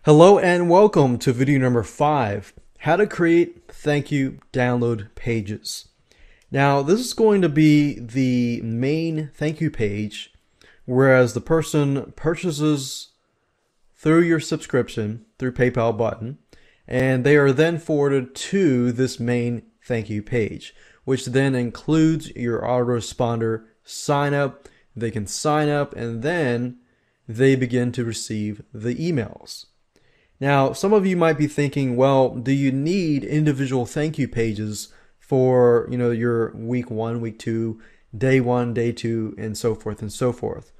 Hello and welcome to video number 5, how to create thank you download pages. Now this is going to be the main thank you page, whereas the person purchases through your subscription through PayPal button, and they are then forwarded to this main thank you page, which then includes your autoresponder sign up. They can sign up and then they begin to receive the emails. Now, some of you might be thinking, well, do you need individual thank you pages for, your week 1, week 2, day 1, day 2, and so forth and so forth?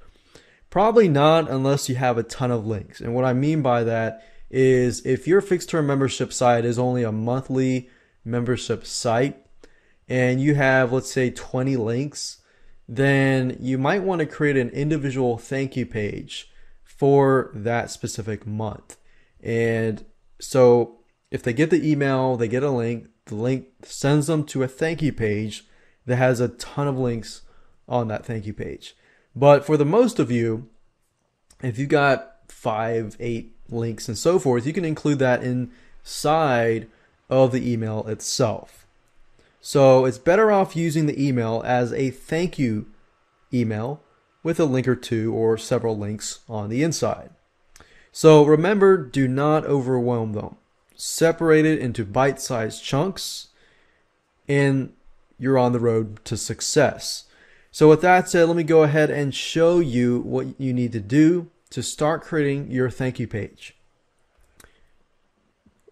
Probably not unless you have a ton of links. And what I mean by that is if your fixed term membership site is only a monthly membership site and you have, let's say, 20 links, then you might want to create an individual thank you page for that specific month. And so if they get the email, they get a link, the link sends them to a thank you page that has a ton of links on that thank you page. But for the most of you, if you got 5, 8 links and so forth, you can include that inside of the email itself. So it's better off using the email as a thank you email with a link or two or several links on the inside. So remember, do not overwhelm them. Separate it into bite-sized chunks and you're on the road to success. So with that said, let me go ahead and show you what you need to do to start creating your thank you page.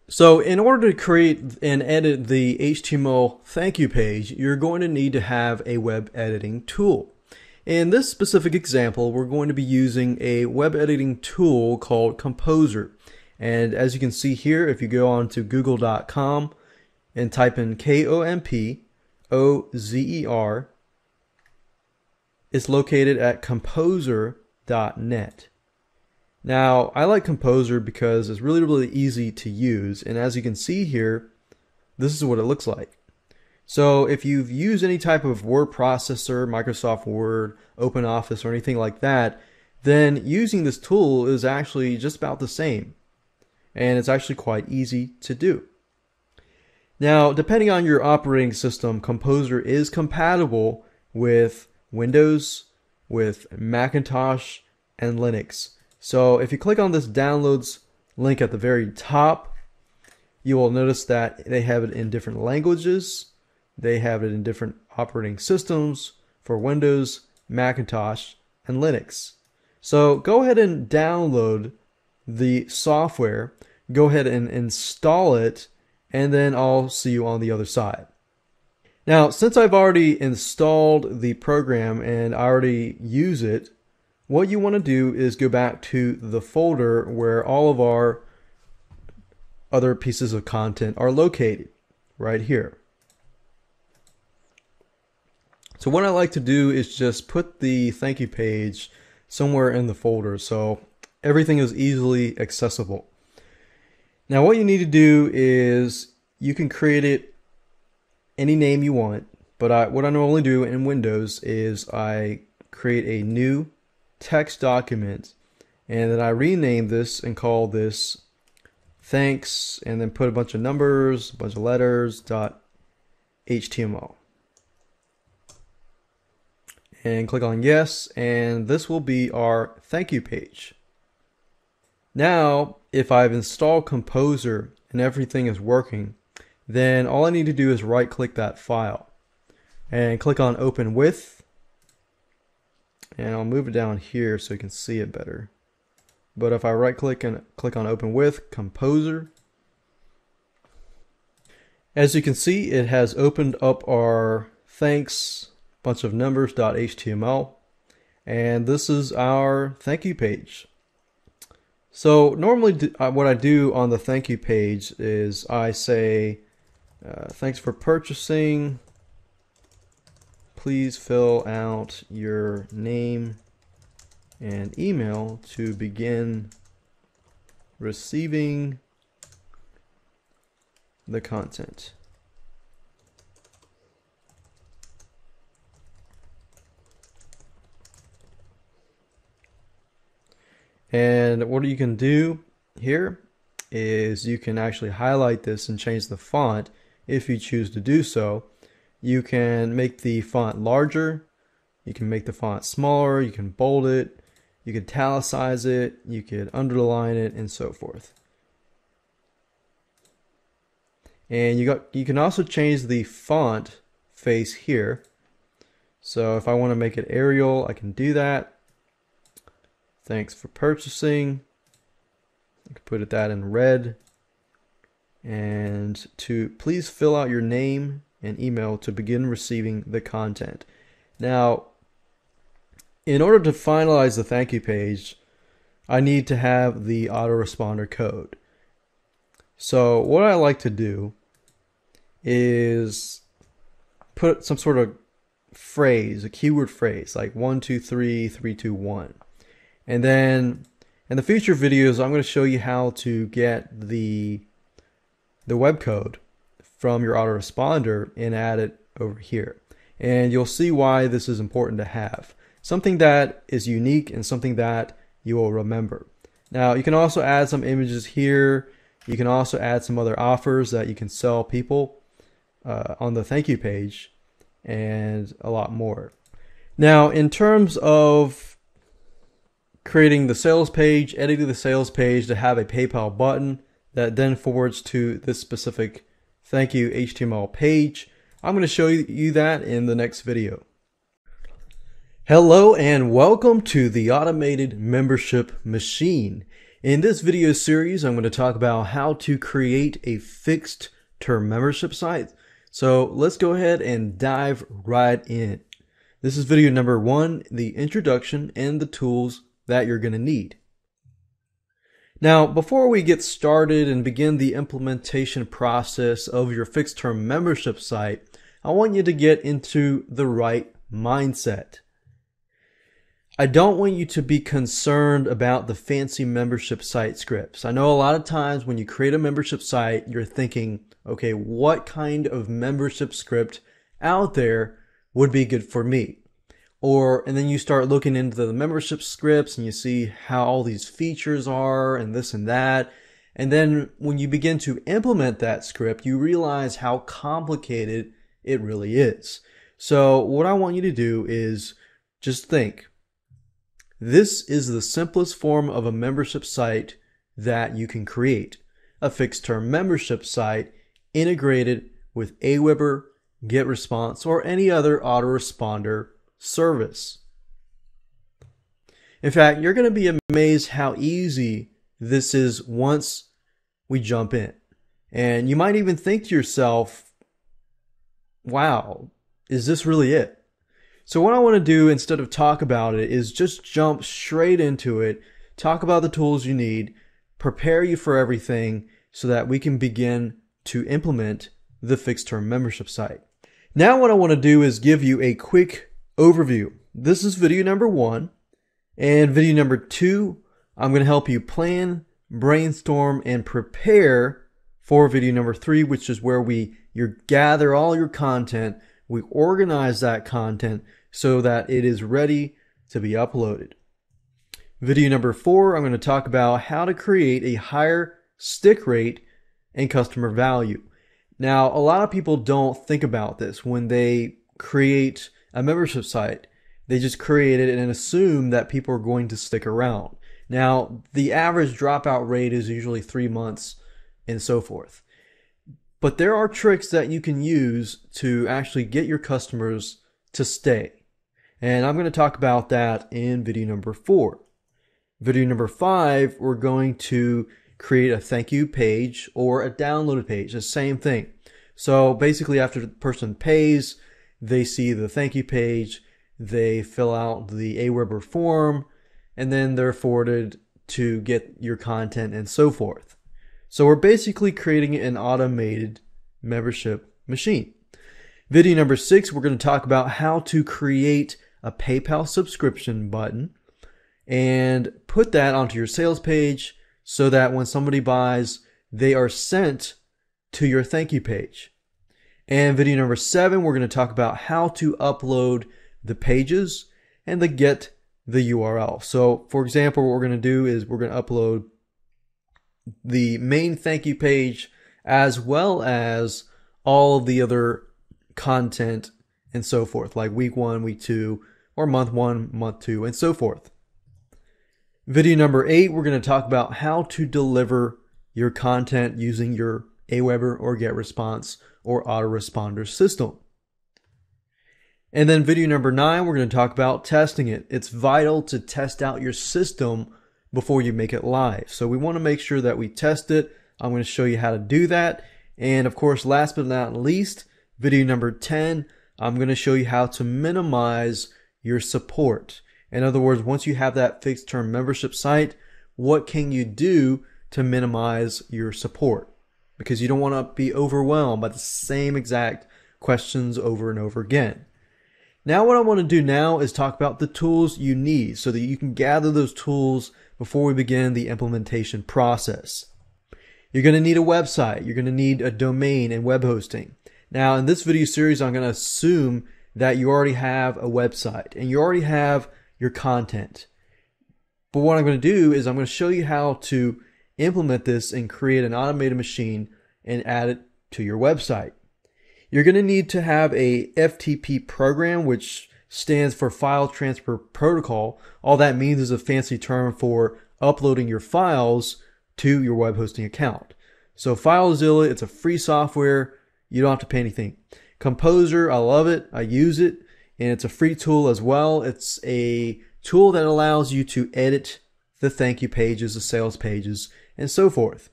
So in order to create and edit the HTML thank you page, you're going to need to have a web editing tool. In this specific example, we're going to be using a web editing tool called Composer. And as you can see here, if you go on to google.com and type in Kompozer, it's located at composer.net. Now, I like Composer because it's really easy to use. And as you can see here, this is what it looks like. So if you've used any type of word processor, Microsoft Word, OpenOffice, or anything like that, then using this tool is actually just about the same. And it's actually quite easy to do. Now, depending on your operating system, Composer is compatible with Windows, with Macintosh, and Linux. So if you click on this downloads link at the very top, you will notice that they have it in different languages. They have it in different operating systems for Windows, Macintosh, and Linux. So go ahead and download the software, go ahead and install it, and then I'll see you on the other side. Now, since I've already installed the program and I already use it, what you want to do is go back to the folder where all of our other pieces of content are located, right here. So what I like to do is just put the thank you page somewhere in the folder so everything is easily accessible. Now what you need to do is you can create it any name you want, but what I normally do in Windows is I create a new text document and then I rename this and call this thanks and then put a bunch of numbers, a bunch of letters, .html. And click on yes, and this will be our thank you page. Now, if I've installed Composer and everything is working, then all I need to do is right click that file and click on open with, and I'll move it down here so you can see it better. But if I right click and click on open with Composer, as you can see, it has opened up our thanks bunch of numbers.html, and this is our thank you page. So normally what I do on the thank you page is I say thanks for purchasing, please fill out your name and email to begin receiving the content. And what you can do here is you can actually highlight this and change the font if you choose to do so. You can make the font larger, you can make the font smaller, you can bold it, you can italicize it, you could underline it, and so forth. And you can also change the font face here. So if I want to make it Arial, I can do that. Thanks for purchasing. I can put that in red. And to please fill out your name and email to begin receiving the content. Now, in order to finalize the thank you page, I need to have the autoresponder code. So what I like to do is put some sort of phrase, a keyword phrase, like 1, 2, 3, 3, 2, 1. And then in the future videos, I'm going to show you how to get the web code from your autoresponder and add it over here. And you'll see why this is important to have. Something that is unique and something that you will remember. Now, you can also add some images here. You can also add some other offers that you can sell people on the thank you page, and a lot more. Now, in terms of creating the sales page, editing the sales page to have a PayPal button that then forwards to this specific thank you HTML page, I'm going to show you that in the next video. Hello and welcome to the Automated Membership Machine. In this video series, I'm going to talk about how to create a fixed term membership site. So let's go ahead and dive right in. This is video number 1, the introduction and the tools that you're going to need. Now, before we get started and begin the implementation process of your fixed term membership site, I want you to get into the right mindset. I don't want you to be concerned about the fancy membership site scripts. I know a lot of times when you create a membership site, you're thinking, okay, what kind of membership script out there would be good for me? And then you start looking into the membership scripts and you see how all these features are and this and that. And then when you begin to implement that script, you realize how complicated it really is. So what I want you to do is just think. This is the simplest form of a membership site that you can create. A fixed term membership site integrated with Aweber, GetResponse, or any other autoresponder service. In fact, you're going to be amazed how easy this is once we jump in. And you might even think to yourself, wow, is this really it? So what I want to do instead of talk about it is just jump straight into it, talk about the tools you need, prepare you for everything so that we can begin to implement the fixed term membership site. Now what I want to do is give you a quick overview. This is video number 1, and video number 2, I'm going to help you plan, brainstorm, and prepare for video number 3, which is where you gather all your content, we organize that content so that it is ready to be uploaded. Video number 4, I'm going to talk about how to create a higher stick rate and customer value. Now, a lot of people don't think about this when they create a membership site. They just create it and assume that people are going to stick around. Now, the average dropout rate is usually 3 months and so forth. But there are tricks that you can use to actually get your customers to stay. And I'm going to talk about that in video number 4. Video number 5, we're going to create a thank you page or a downloaded page, the same thing. So basically after the person pays, they see the thank you page, they fill out the Aweber form, and then they're forwarded to get your content and so forth. So we're basically creating an automated membership machine. Video number 6, we're going to talk about how to create a PayPal subscription button and put that onto your sales page so that when somebody buys, they are sent to your thank you page. And video number 7, we're going to talk about how to upload the pages and get the URL. So for example, what we're going to do is we're going to upload the main thank you page as well as all of the other content and so forth, like week 1, week 2, or month 1, month 2, and so forth. Video number 8, we're going to talk about how to deliver your content using your Aweber or GetResponse or autoresponder system. And then video number 9, we're going to talk about testing it. It's vital to test out your system before you make it live. So we want to make sure that we test it. I'm going to show you how to do that. And of course, last but not least, video number 10, I'm going to show you how to minimize your support. In other words, once you have that fixed term membership site, what can you do to minimize your support? Because you don't want to be overwhelmed by the same exact questions over and over again. Now what I want to do now is talk about the tools you need so that you can gather those tools before we begin the implementation process. You're going to need a website. You're going to need a domain and web hosting. Now in this video series, I'm going to assume that you already have a website and you already have your content. But what I'm going to do is I'm going to show you how to implement this and create an automated machine and add it to your website. You're going to need to have a FTP program, which stands for File Transfer Protocol. All that means is a fancy term for uploading your files to your web hosting account. So FileZilla, it's a free software. You don't have to pay anything. Composer, I love it. I use it. And it's a free tool as well. It's a tool that allows you to edit the thank you pages, the sales pages, and so forth.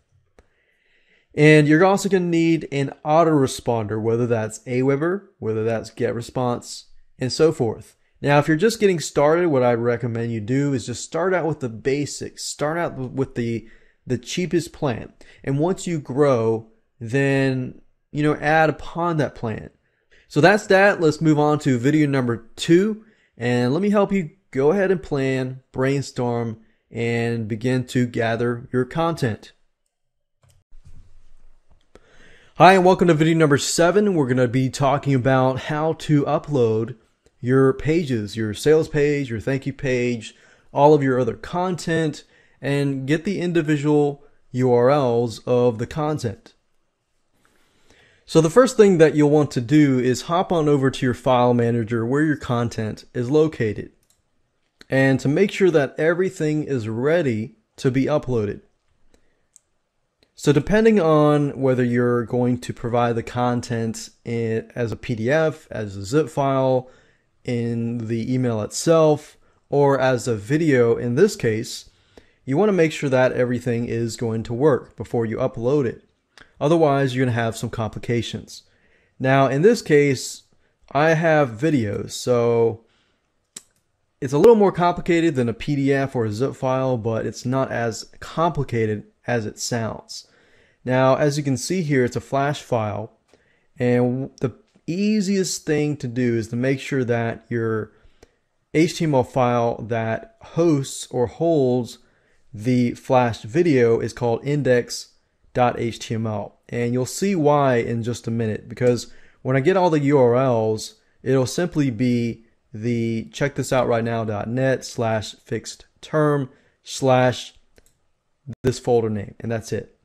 And you're also going to need an autoresponder, whether that's Aweber, whether that's GetResponse, and so forth. Now, if you're just getting started, what I'd recommend you do is just start out with the basics. Start out with the cheapest plan. And once you grow, then, add upon that plan. So that's that. Let's move on to video number 2. And let me help you go ahead and plan, brainstorm, and begin to gather your content. Hi, and welcome to video number 7. We're going to be talking about how to upload your pages, your sales page, your thank you page, all of your other content, and get the individual URLs of the content. So the first thing that you'll want to do is hop on over to your file manager where your content is located, and to make sure that everything is ready to be uploaded. So depending on whether you're going to provide the content as a PDF, as a zip file, in the email itself, or as a video in this case, you want to make sure that everything is going to work before you upload it. Otherwise, you're going to have some complications. Now, in this case, I have videos, so it's a little more complicated than a PDF or a zip file, but it's not as complicated as it sounds. Now, as you can see here, it's a flash file, and the easiest thing to do is to make sure that your HTML file that hosts or holds the flashed video is called index.html. And you'll see why in just a minute, because when I get all the URLs, it'll simply be the checkthisout.right/now.net/fixed-term/this folder name, and that's it.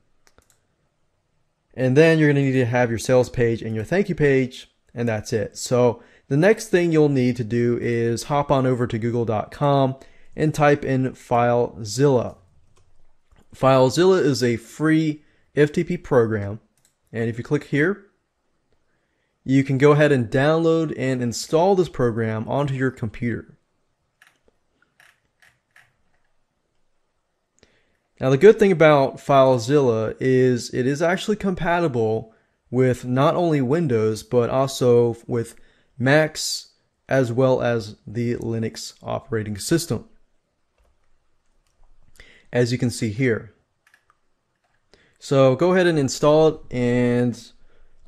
And then you're going to need to have your sales page and your thank you page, and that's it. So the next thing you'll need to do is hop on over to google.com and type in FileZilla. FileZilla is a free FTP program, and if you click here, you can go ahead and download and install this program onto your computer. Now the good thing about FileZilla is it is actually compatible with not only Windows but also with Macs as well as the Linux operating system, as you can see here. So go ahead and install it, and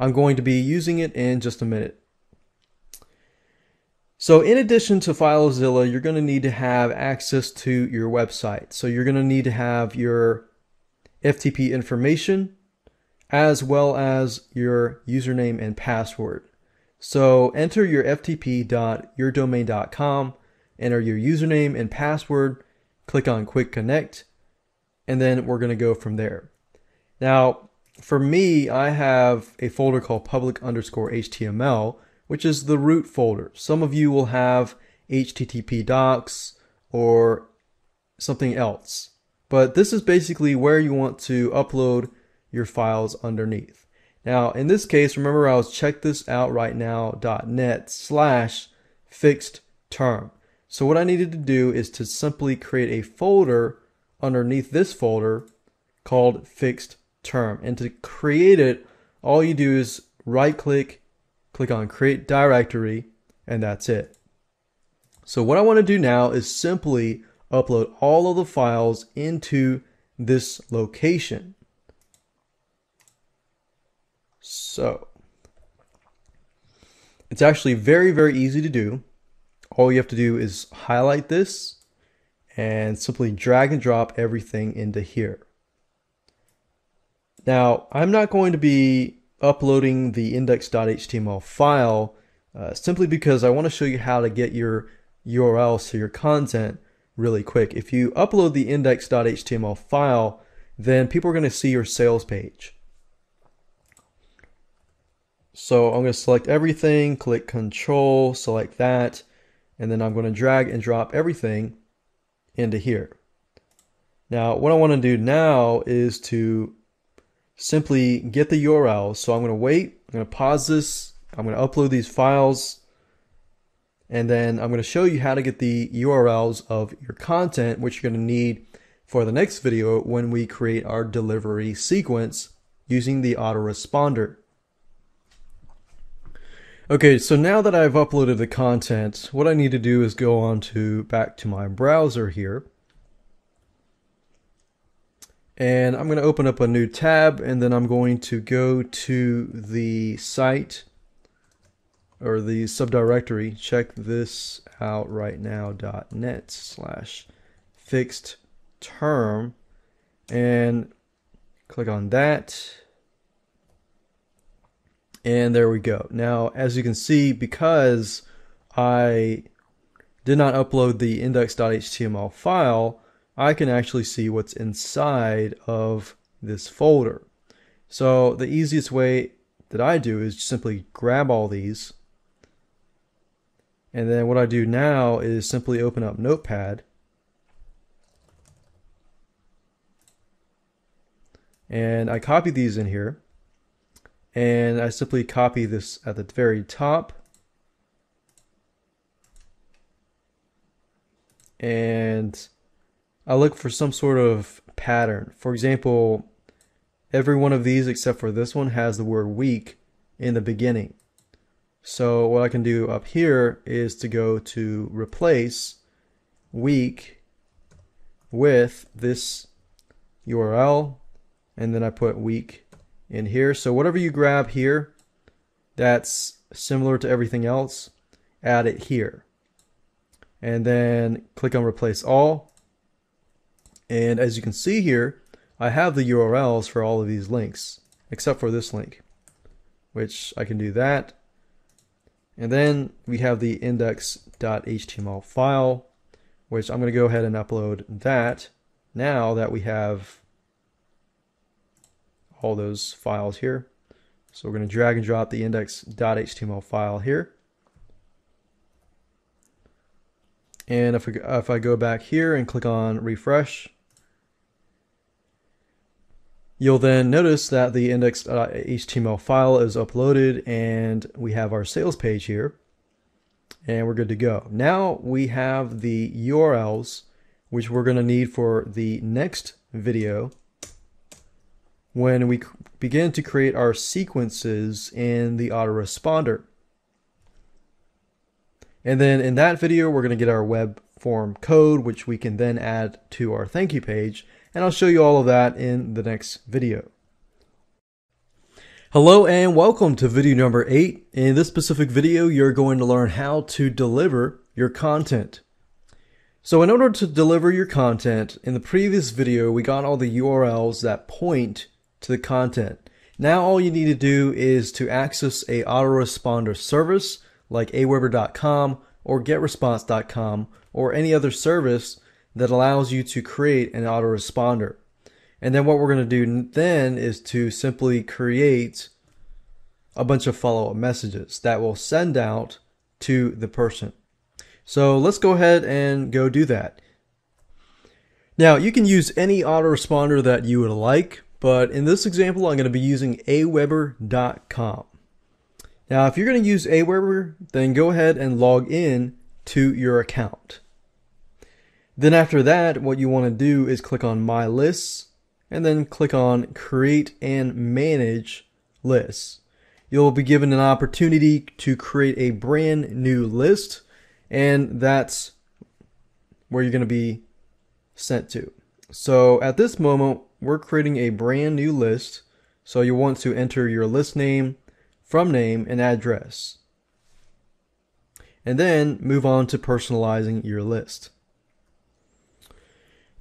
I'm going to be using it in just a minute. So in addition to FileZilla, you're going to need to have access to your website. So you're going to need to have your FTP information as well as your username and password. So enter your ftp.yourdomain.com, enter your username and password, click on Quick Connect, and then we're going to go from there. Now, for me, I have a folder called public_HTML, which is the root folder. Some of you will have HTTP docs or something else, but this is basically where you want to upload your files underneath. Now, in this case, remember I was checkthisout.rightnow.net/fixed term. So what I needed to do is to simply create a folder underneath this folder called fixed term. And to create it, all you do is right click on create directory, and that's it. So what I want to do now is simply upload all of the files into this location. So it's actually very, very easy to do. All you have to do is highlight this and simply drag and drop everything into here. Now, I'm not going to be uploading the index.html file simply because I want to show you how to get your URLs to your content really quick. If you upload the index.html file, then people are going to see your sales page. So I'm going to select everything, click Control, select that, and then I'm going to drag and drop everything into here. Now, what I want to do now is to simply get the URL. So I'm going to wait, I'm going to pause this, I'm going to upload these files, and then I'm going to show you how to get the URLs of your content, which you're going to need for the next video when we create our delivery sequence using the autoresponder. Okay, so now that I've uploaded the content, what I need to do is go on back to my browser here. And I'm going to open up a new tab, and then I'm going to go to the site or the subdirectory, check this out right now.net/fixed term, and click on that. And there we go. Now, as you can see, because I did not upload the index.html file, I can actually see what's inside of this folder. So the easiest way that I do is simply grab all these. And then what I do now is simply open up Notepad. And I copy these in here. And I simply copy this at the very top. And I look for some sort of pattern. For example, every one of these except for this one has the word week in the beginning. So what I can do up here is to go to replace week with this URL, and then I put week in here. So whatever you grab here that's similar to everything else, add it here. And then click on replace all. And as you can see here, I have the URLs for all of these links, except for this link, which I can do that. And then we have the index.html file, which I'm going to go ahead and upload that now that we have all those files here. So we're going to drag and drop the index.html file here. And if I go back here and click on refresh, you'll then notice that the index.html file is uploaded and we have our sales page here, and we're good to go. Now we have the URLs, which we're going to need for the next video when we begin to create our sequences in the autoresponder. And then in that video, we're going to get our web form code, which we can then add to our thank you page. And I'll show you all of that in the next video. Hello and welcome to video number 8. In this specific video, you're going to learn how to deliver your content. So in order to deliver your content, in the previous video, we got all the URLs that point to the content. Now all you need to do is to access a autoresponder service like aweber.com or getresponse.com or any other service that allows you to create an autoresponder. And then what we're going to do then is to simply create a bunch of follow-up messages that will send out to the person. So let's go ahead and go do that. Now you can use any autoresponder that you would like, but in this example I'm going to be using aweber.com. Now if you're going to use Aweber, then go ahead and log in to your account. Then after that, what you want to do is click on My Lists and then click on Create and Manage Lists. You'll be given an opportunity to create a brand new list, and that's where you're going to be sent to. So at this moment, we're creating a brand new list. So you want to enter your list name, from name, and address. And then move on to personalizing your list.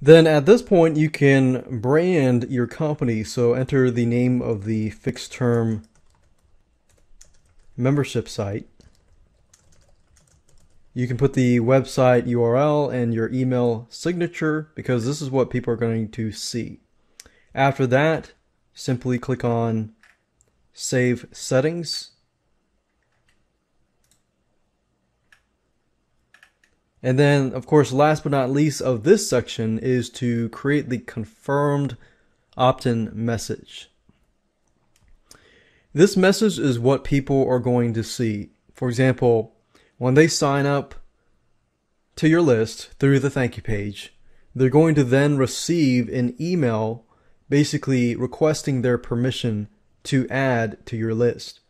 Then at this point, you can brand your company. So enter the name of the fixed term membership site. You can put the website URL and your email signature because this is what people are going to see. After that, simply click on Save Settings. And then, of course, last but not least of this section is to create the confirmed opt-in message. This message is what people are going to see. For example, when they sign up to your list through the thank you page, they're going to then receive an email basically requesting their permission to add to your list.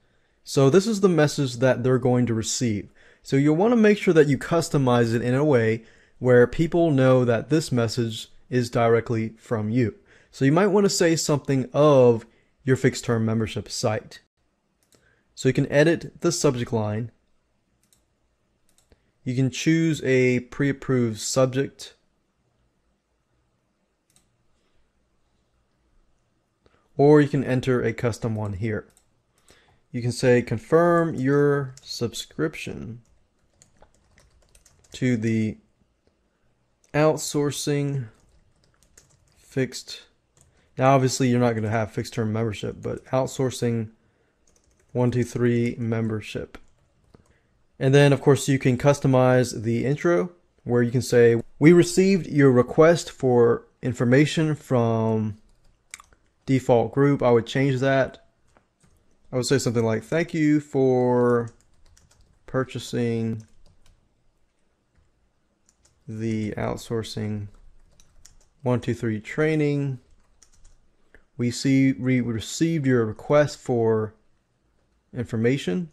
So this is the message that they're going to receive. So you'll want to make sure that you customize it in a way where people know that this message is directly from you. So you might want to say something of your fixed term membership site. So you can edit the subject line. You can choose a pre-approved subject. Or you can enter a custom one here. You can say confirm your subscription to the outsourcing fixed. Now obviously you're not going to have fixed term membership, but outsourcing 123 membership. And then of course you can customize the intro where you can say, we received your request for information from default group. I would change that. I would say something like, thank you for purchasing the outsourcing 123 training. We received your request for information.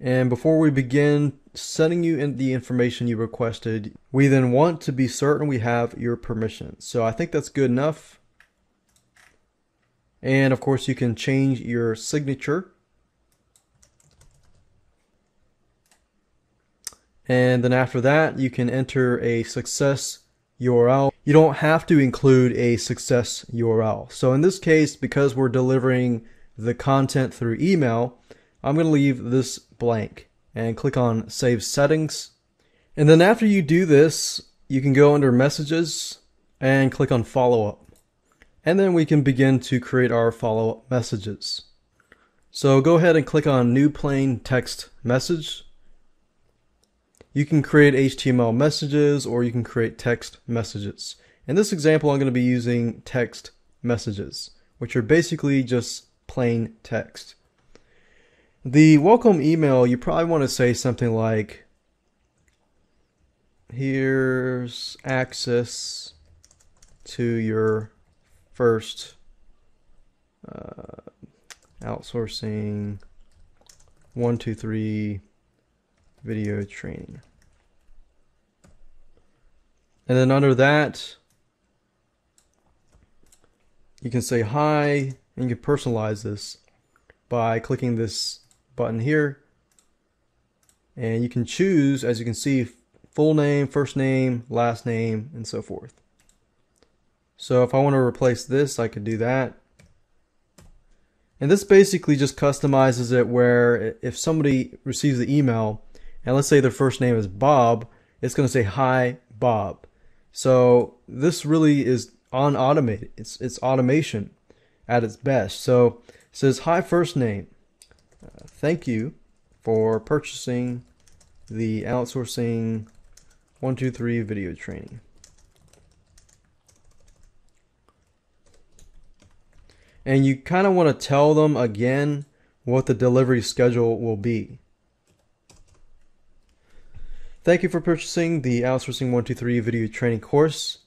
And before we begin sending you in the information you requested, we then want to be certain we have your permission. So I think that's good enough. And of course you can change your signature. And then after that, you can enter a success URL. You don't have to include a success URL. So in this case, because we're delivering the content through email, I'm going to leave this blank and click on Save Settings. And then after you do this, you can go under Messages and click on Follow Up. And then we can begin to create our follow-up messages. So go ahead and click on New Plain Text Message. You can create HTML messages or you can create text messages. In this example, I'm going to be using text messages, which are basically just plain text. The welcome email, you probably want to say something like, here's access to your first outsourcing 123 video training. And then under that, you can say hi, and you can personalize this by clicking this button here. And you can choose, as you can see, full name, first name, last name, and so forth. So if I want to replace this, I could do that. And this basically just customizes it where if somebody receives the email, and let's say their first name is Bob, it's going to say, hi, Bob. So this really is automated. It's automation at its best. So it says, hi, first name. Thank you for purchasing the outsourcing 123 video training. And you kind of want to tell them again what the delivery schedule will be. Thank you for purchasing the Outsourcing 123 video training course.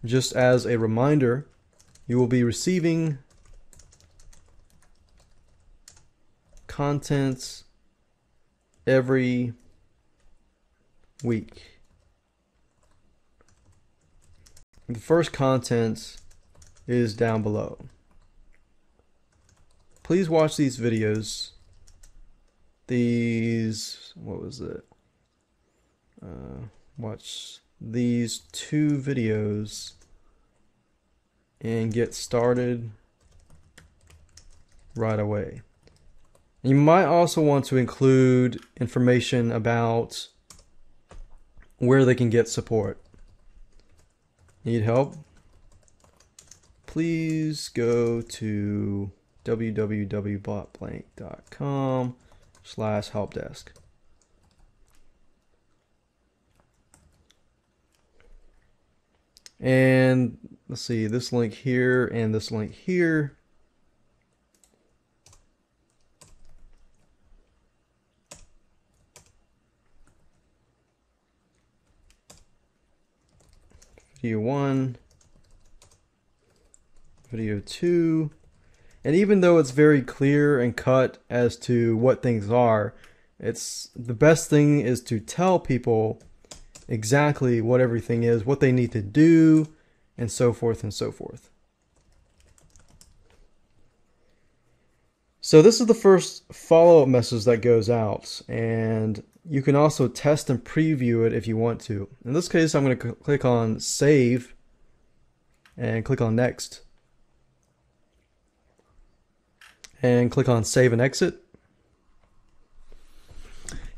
Just as a reminder, you will be receiving content every week. The first content is down below. Please watch these videos. What was it? Watch these 2 videos and get started right away. You might also want to include information about where they can get support. Need help? Please go to www.botblank.com/helpdesk. And let's see, this link here and this link here. Video 1, video 2. And even though it's very clear and cut as to what things are, the best thing is to tell people exactly what everything is, what they need to do, and so forth and so forth. So this is the first follow-up message that goes out, and you can also test and preview it if you want to. In this case, I'm going to click on Save and click on Next. And click on Save and Exit.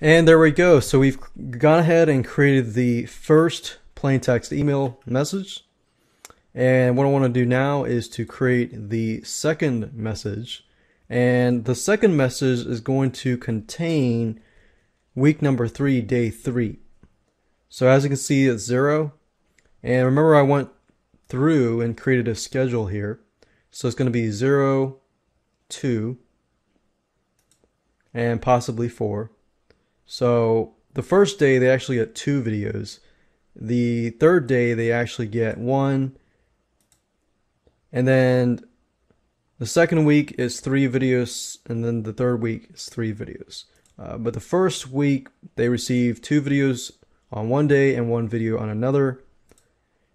And there we go. So we've gone ahead and created the first plain text email message. And what I want to do now is to create the second message. And the second message is going to contain week number 3, day 3. So as you can see, it's 0. And remember, I went through and created a schedule here. So it's going to be 0, 2, and possibly 4. So the first day they actually get 2 videos. The third day they actually get 1. And then the second week is 3 videos, and then the third week is 3 videos. But the first week they receive 2 videos on one day and 1 video on another.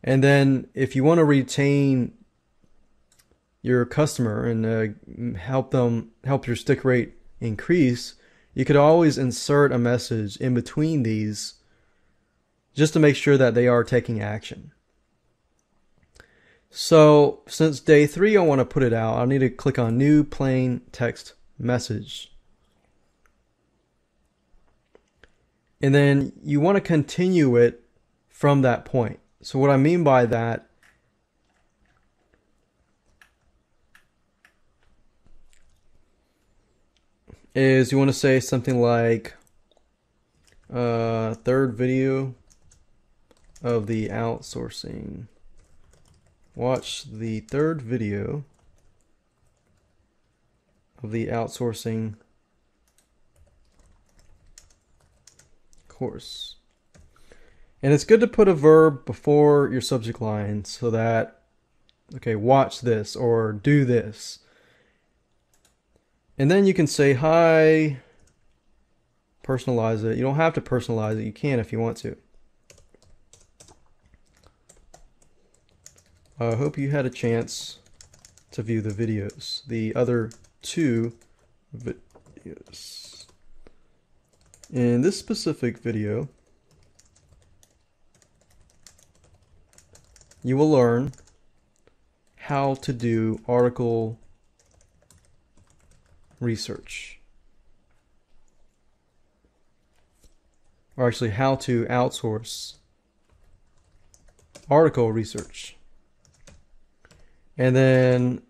And then if you want to retain your customer and help your stick rate increase, you could always insert a message in between these just to make sure that they are taking action. So since day 3 I want to put it out, I need to click on New Plain Text Message. And then you want to continue it from that point. So what I mean by that is you want to say something like third video of the outsourcing. Watch the third video of the outsourcing course. And it's good to put a verb before your subject line so that, okay, watch this or do this. And then you can say hi, personalize it. You don't have to personalize it. You can if you want to. I hope you had a chance to view the videos, the other 2 videos. In this specific video, you will learn how to do article research. Or actually how to outsource article research. And then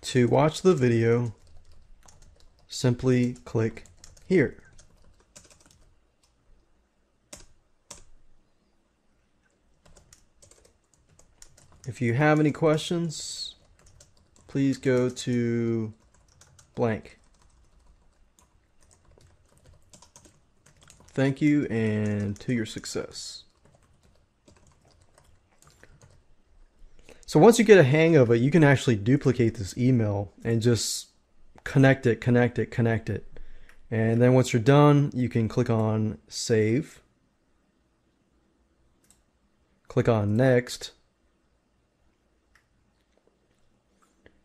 to watch the video, simply click here. If you have any questions, please go to blank. Thank you and to your success. So once you get a hang of it, you can actually duplicate this email and just connect it. And then once you're done, you can click on save. Click on next.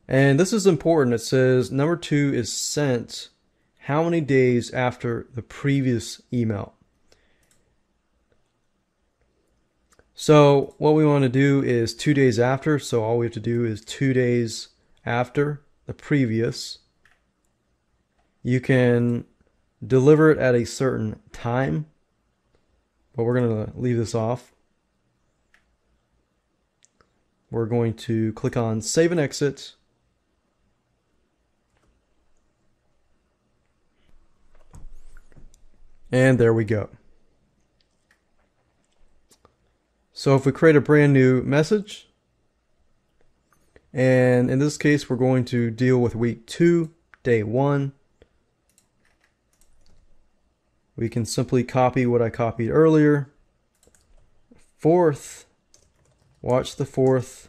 And this is important. It says number 2 is sent how many days after the previous email. So what we want to do is 2 days after. So all we have to do is 2 days after the previous. You can deliver it at a certain time, but we're going to leave this off. We're going to click on save and exit. And there we go. So if we create a brand new message, and in this case, we're going to deal with week 2, day 1. We can simply copy what I copied earlier. 4th, watch the 4th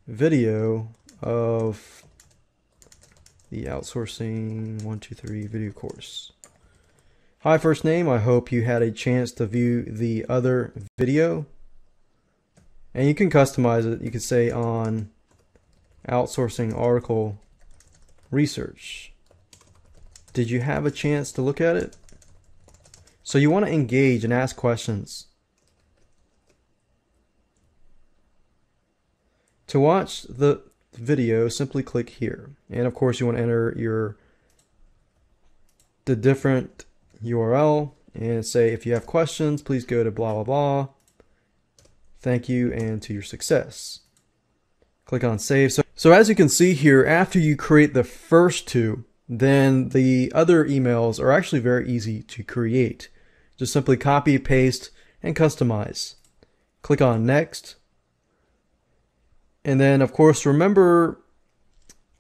video of the Outsourcing 123 video course. Hi, first name. I hope you had a chance to view the other video. And you can customize it. You can say on outsourcing article research. Did you have a chance to look at it? So you want to engage and ask questions. To watch the video, simply click here. And of course you want to enter the different URL and say, if you have questions, please go to blah, blah, blah. Thank you and to your success. Click on save. So as you can see here, after you create the first 2, then the other emails are actually very easy to create. Just simply copy, paste, and customize. Click on next. And then of course, remember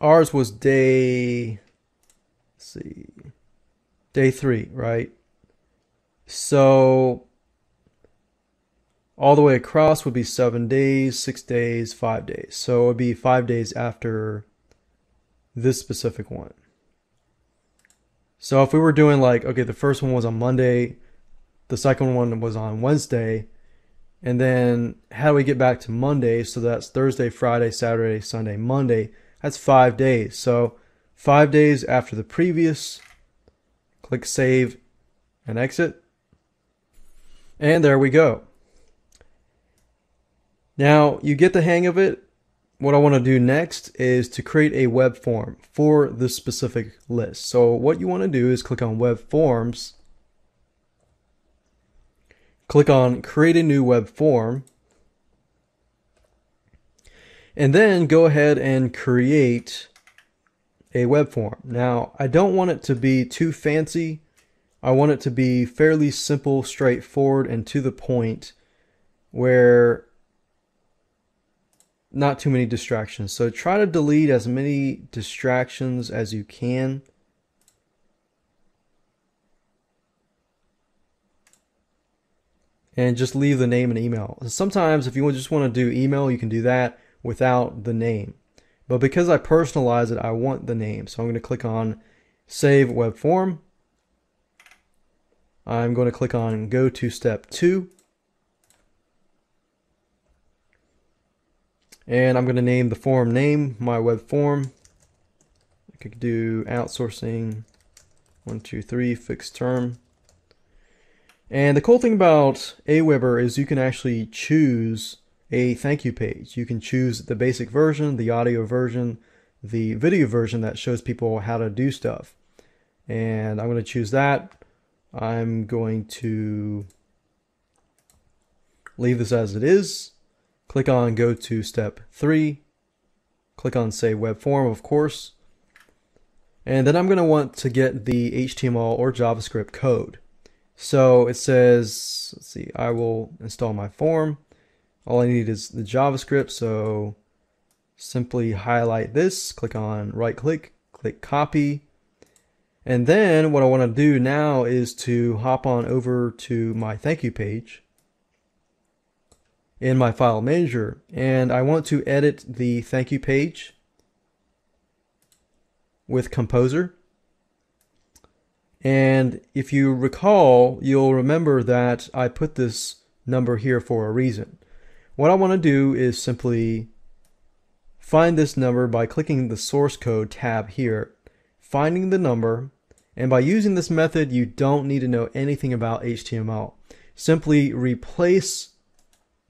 ours was day 3, right? So all the way across would be 7 days, 6 days, 5 days. So it would be 5 days after this specific one. So if we were doing like, okay, the first one was on Monday, the second one was on Wednesday, and then how do we get back to Monday? So that's Thursday, Friday, Saturday, Sunday, Monday. That's 5 days. So 5 days after the previous. Click save and exit. And there we go. Now you get the hang of it. What I want to do next is to create a web form for this specific list. So what you want to do is click on web forms. Click on create a new web form. And then go ahead and create a web form. Now, I don't want it to be too fancy. I want it to be fairly simple, straightforward, and to the point where not too many distractions. So try to delete as many distractions as you can. And just leave the name and email. Sometimes if you just want to do email, you can do that without the name. But because I personalize it, I want the name. So I'm going to click on Save Web Form. I'm going to click on Go to Step 2. And I'm going to name the form name, my web form. I could do Outsourcing 123 Fixed Term. And the cool thing about Aweber is you can actually choose a thank you page. You can choose the basic version, the audio version, the video version that shows people how to do stuff. And I'm going to choose that. I'm going to leave this as it is. Click on go to step 3. Click on save web form, of course. And then I'm going to want to get the HTML or JavaScript code. So it says, let's see, I will install my form. All I need is the JavaScript, so simply highlight this, click on right click, click copy. And then what I want to do now is to hop on over to my thank you page in my file manager, and I want to edit the thank you page with Composer. And if you recall, you'll remember that I put this number here for a reason. What I want to do is simply find this number by clicking the source code tab here, finding the number, and by using this method you don't need to know anything about HTML. Simply replace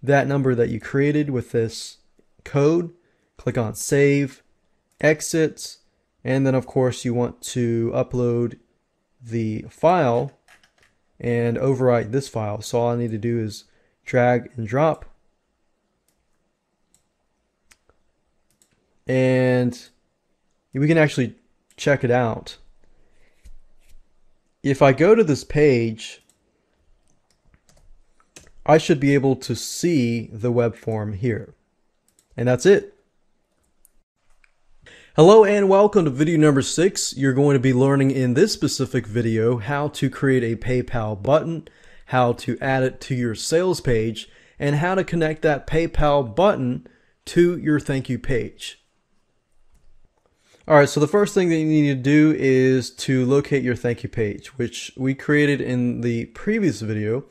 that number that you created with this code, click on save, exit, and then of course you want to upload the file and overwrite this file. So all I need to do is drag and drop, and we can actually check it out. If I go to this page, I should be able to see the web form here. And that's it. Hello and welcome to video number 6. You're going to be learning in this specific video how to create a PayPal button, how to add it to your sales page, and how to connect that PayPal button to your thank you page. Alright, so the first thing that you need to do is to locate your thank you page, which we created in the previous video.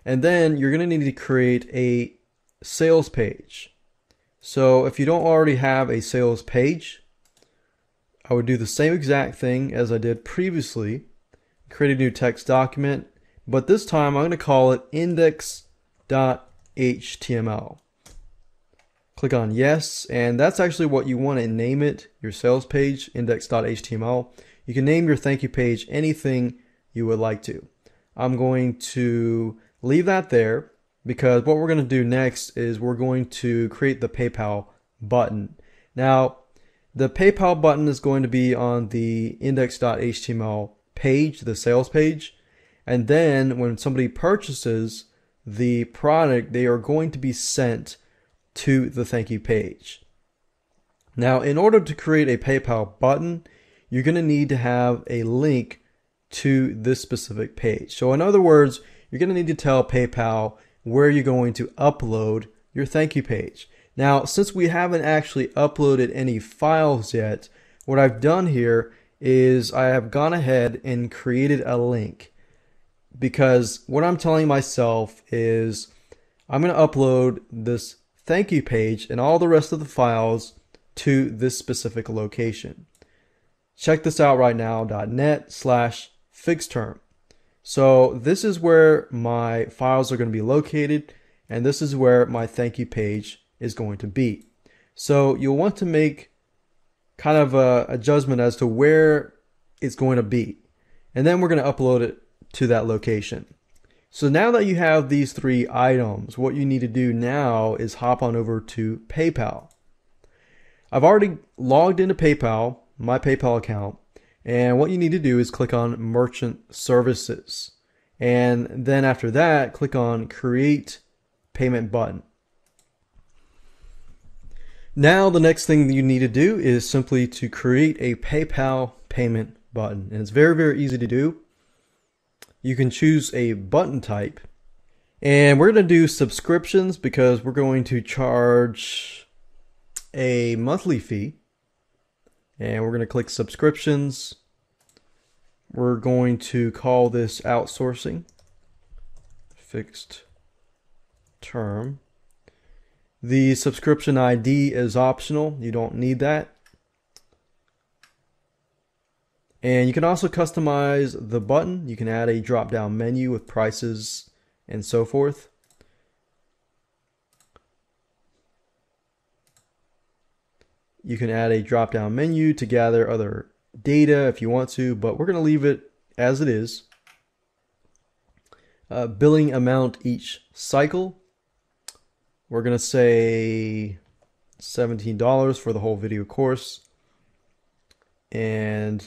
And then you're going to need to create a sales page. So if you don't already have a sales page, I would do the same exact thing as I did previously. Create a new text document, but this time I'm going to call it index.html. Click on yes, and that's actually what you want to name it, your sales page, index.html. You can name your thank you page anything you would like to. I'm going to leave that there because what we're going to do next is we're going to create the PayPal button. Now, the PayPal button is going to be on the index.html page, the sales page, and then when somebody purchases the product, they are going to be sent to the thank you page. Now, in order to create a PayPal button, you're going to need to have a link to this specific page. So in other words, you're going to need to tell PayPal where you're going to upload your thank you page. Now, since we haven't actually uploaded any files yet, what I've done here is I have gone ahead and created a link, because what I'm telling myself is I'm going to upload this thank you page and all the rest of the files to this specific location. Check this out right now, .net/fixterm. So this is where my files are going to be located, and this is where my thank you page is going to be. So you'll want to make kind of a judgment as to where it's going to be, and then we're going to upload it to that location. So now that you have these 3 items, what you need to do now is hop on over to PayPal. I've already logged into PayPal, my PayPal account, and what you need to do is click on Merchant Services, and then after that click on Create Payment Button. Now the next thing that you need to do is simply to create a PayPal payment button, and it's very, very easy to do. You can choose a button type, and we're going to do subscriptions because we're going to charge a monthly fee, and we're going to click subscriptions. We're going to call this outsourcing, fixed term. The subscription ID is optional. You don't need that. And you can also customize the button. You can add a drop-down menu with prices and so forth. You can add a drop-down menu to gather other data if you want to, but we're going to leave it as it is. Billing amount each cycle. We're going to say $17 for the whole video course. And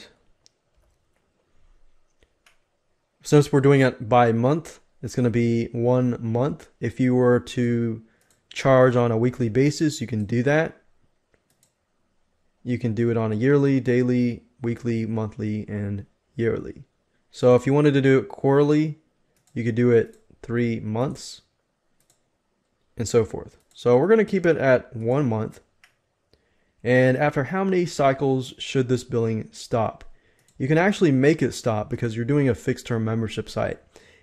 since we're doing it by month, it's going to be 1 month. If you were to charge on a weekly basis, you can do that. You can do it on a yearly, daily, weekly, monthly, and yearly. So if you wanted to do it quarterly, you could do it 3 months and so forth. So we're going to keep it at 1 month. And after how many cycles should this billing stop? You can actually make it stop because you're doing a fixed term membership site.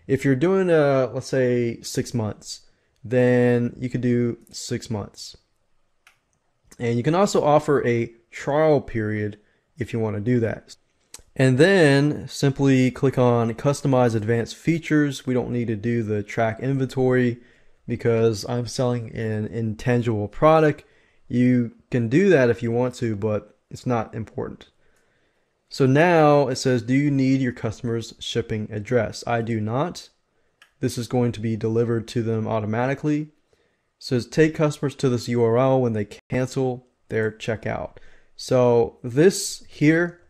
If you're doing let's say 6 months, then you could do 6 months. And you can also offer a trial period if you want to do that. And then simply click on Customize Advanced Features. We don't need to do the track inventory because I'm selling an intangible product. You can do that if you want to, but it's not important. So now it says, do you need your customer's shipping address? I do not. This is going to be delivered to them automatically. It says take customers to this URL when they cancel their checkout. So this here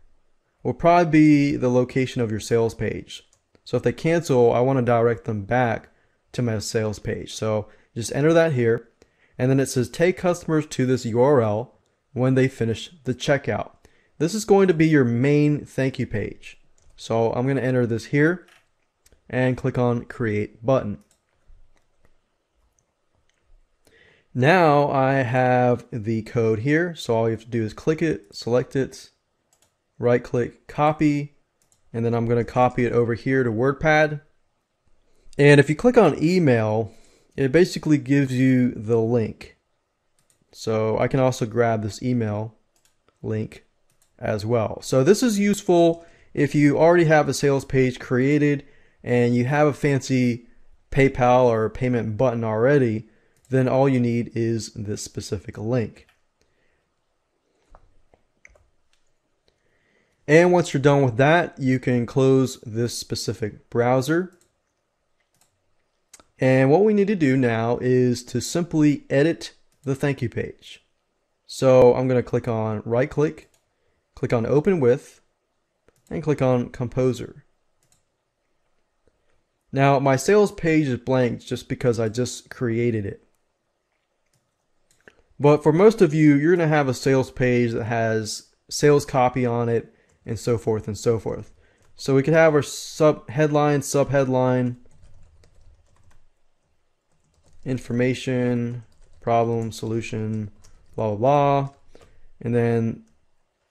will probably be the location of your sales page. So if they cancel, I want to direct them back to my sales page. So just enter that here. And then it says take customers to this URL when they finish the checkout. This is going to be your main thank you page. So I'm going to enter this here and click on Create Button. Now I have the code here. So all you have to do is click it, select it, right click, copy, and then I'm going to copy it over here to WordPad. And if you click on email, it basically gives you the link. So I can also grab this email link as well. So this is useful if you already have a sales page created and you have a fancy PayPal or payment button already, then all you need is this specific link. And once you're done with that, you can close this specific browser. And what we need to do now is to simply edit the thank you page. So I'm going to click on right click on Open With, and click on Composer. Now my sales page is blank just because I just created it. But for most of you, you're going to have a sales page that has sales copy on it and so forth and so forth. So we could have our headline, subheadline, information, problem, solution, blah, blah, blah. And then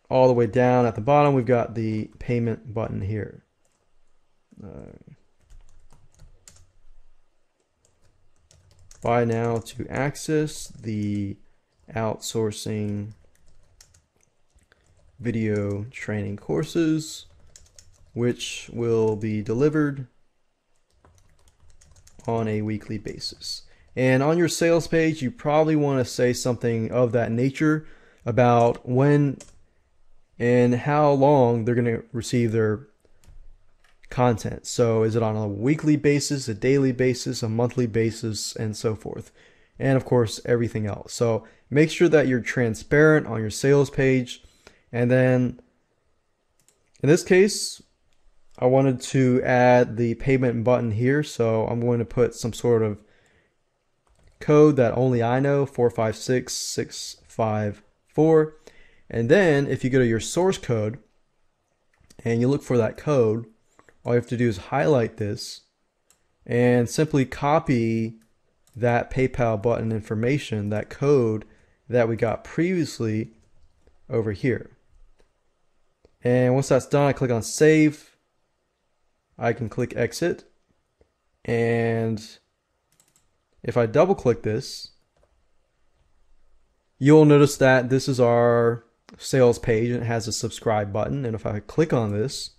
all the way down at the bottom, we've got the payment button here. Buy now to access the outsourcing video training courses, which will be delivered on a weekly basis. And on your sales page, you probably want to say something of that nature about when and how long they're going to receive their content. So is it on a weekly basis, a daily basis, a monthly basis, and so forth. And of course, everything else. So make sure that you're transparent on your sales page. And then in this case, I wanted to add the payment button here. So I'm going to put some sort of code that only I know, 456654. And then if you go to your source code and you look for that code, all you have to do is highlight this and simply copy that PayPal button information, that code that we got previously over here. And once that's done, I click on save. I can click exit. And if I double click this, you'll notice that this is our sales page and it has a subscribe button. And if I click on this,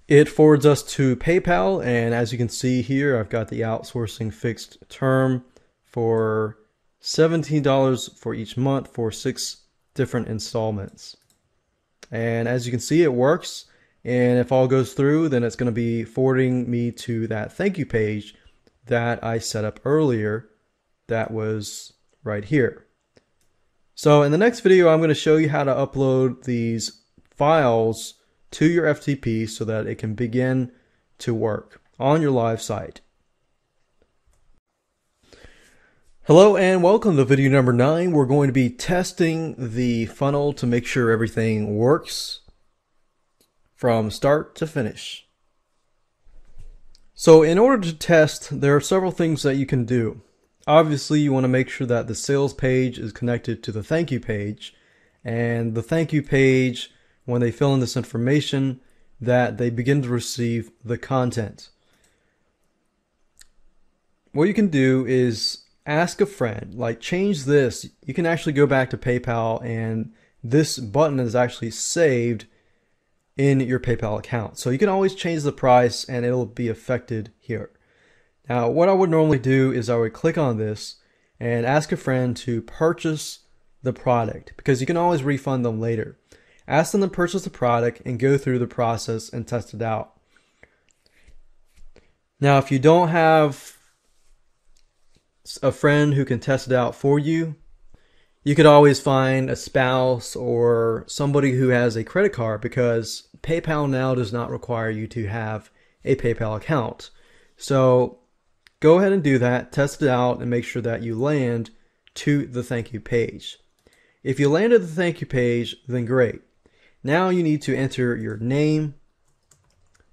it forwards us to PayPal. And as you can see here, I've got the outsourcing fixed term for $17 for each month for 6 different installments. And as you can see, it works. And if all goes through, then it's going to be forwarding me to that thank you page that I set up earlier that was right here. So in the next video, I'm going to show you how to upload these files to your FTP so that it can begin to work on your live site. Hello and welcome to video number 9. We're going to be testing the funnel to make sure everything works from start to finish. So in order to test, there are several things that you can do. Obviously, you want to make sure that the sales page is connected to the thank you page, and the thank you page, when they fill in this information, that they begin to receive the content. What you can do is ask a friend, like change this. You can actually go back to PayPal, and this button is actually saved in your PayPal account. So you can always change the price and it'll be affected here. Now, what I would normally do is I would click on this and ask a friend to purchase the product, because you can always refund them later. Ask them to purchase the product and go through the process and test it out. Now, if you don't have a friend who can test it out for you, you could always find a spouse or somebody who has a credit card, because PayPal now does not require you to have a PayPal account. So go ahead and do that, test it out, and make sure that you land to the thank you page. If you landed the thank you page, then great. Now you need to enter your name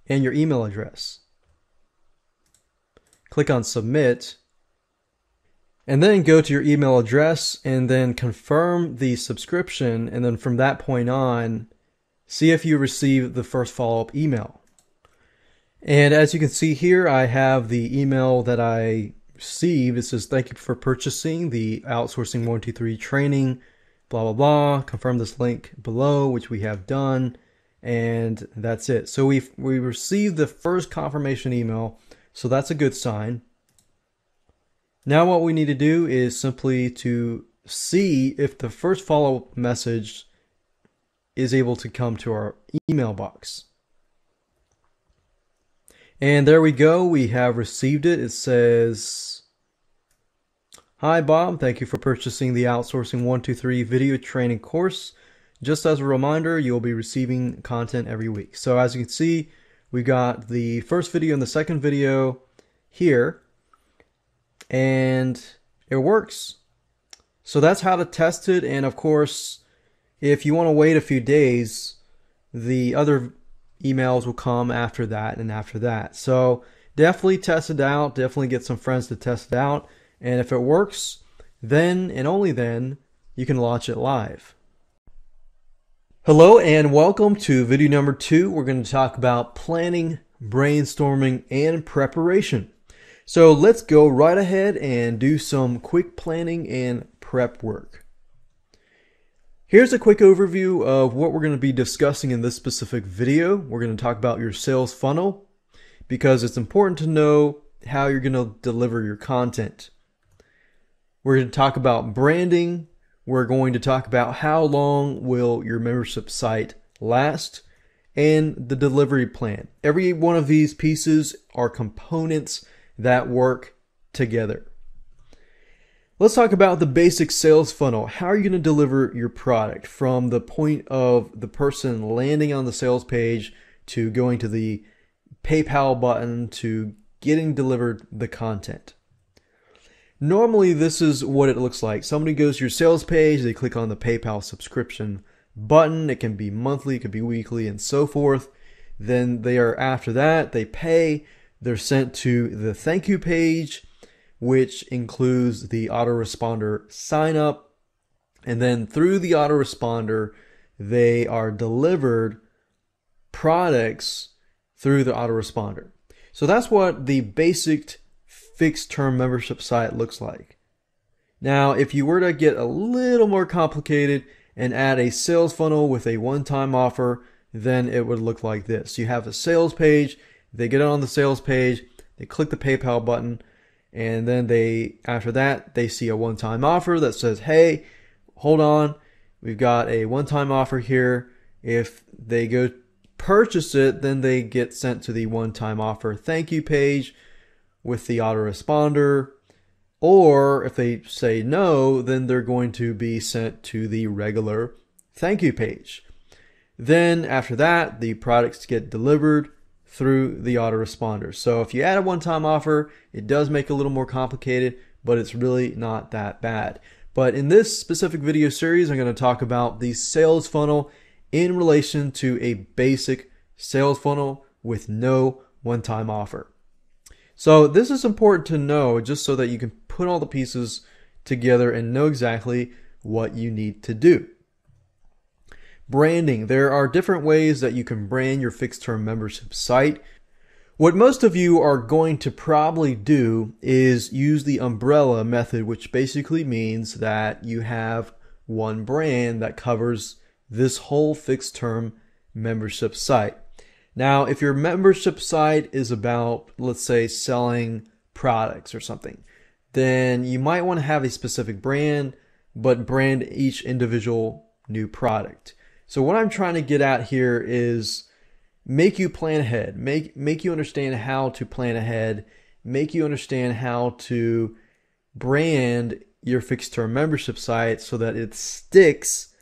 and your email address. Click on submit, and then go to your email address and then confirm the subscription, and then from that point on, see if you receive the first follow-up email. And as you can see here, I have the email that I received. It says, thank you for purchasing the Outsourcing 123 training, blah, blah, blah. Confirm this link below, which we have done. And that's it. So we received the first confirmation email. So that's a good sign. Now what we need to do is simply to see if the first follow-up message is able to come to our email box. And there we go, we have received it. It says, hi Bob, thank you for purchasing the Outsourcing 123 video training course. Just as a reminder, you'll be receiving content every week. So as you can see, we got the first video and the second video here, and it works. So that's how to test it. And of course, if you want to wait a few days, the other emails will come after that and after that. So definitely test it out. Definitely get some friends to test it out. And if it works, then and only then you can launch it live. Hello and welcome to video number 2. We're going to talk about planning, brainstorming, and preparation. So let's go right ahead and do some quick planning and prep work. Here's a quick overview of what we're going to be discussing in this specific video. We're going to talk about your sales funnel, because it's important to know how you're going to deliver your content. We're going to talk about branding. We're going to talk about how long will your membership site last, and the delivery plan. Every one of these pieces are components that work together. Let's talk about the basic sales funnel. How are you going to deliver your product from the point of the person landing on the sales page to going to the PayPal button to getting delivered the content? Normally, this is what it looks like. Somebody goes to your sales page, they click on the PayPal subscription button. It can be monthly, it could be weekly, and so forth. Then after that, they pay. They're sent to the thank you page, which includes the autoresponder sign up. And then through the autoresponder, they are delivered products through the autoresponder. So that's what the basic fixed term membership site looks like. Now, if you were to get a little more complicated and add a sales funnel with a one-time offer, then it would look like this. You have a sales page, they get on the sales page, they click the PayPal button, and then after that, they see a one-time offer that says, hey, hold on, we've got a one-time offer here. If they go purchase it, then they get sent to the one-time offer thank you page, with the autoresponder, or if they say no, then they're going to be sent to the regular thank you page. Then after that, the products get delivered through the autoresponder. So if you add a one-time offer, it does make it a little more complicated, but it's really not that bad. But in this specific video series, I'm going to talk about the sales funnel in relation to a basic sales funnel with no one-time offer. So this is important to know just so that you can put all the pieces together and know exactly what you need to do. Branding. There are different ways that you can brand your fixed term membership site. What most of you are going to probably do is use the umbrella method, which basically means that you have one brand that covers this whole fixed term membership site. Now, if your membership site is about, let's say, selling products or something, then you might want to have a specific brand, but brand each individual new product. So what I'm trying to get at here is make you plan ahead, make you understand how to plan ahead, make you understand how to brand your fixed term membership site so that it sticks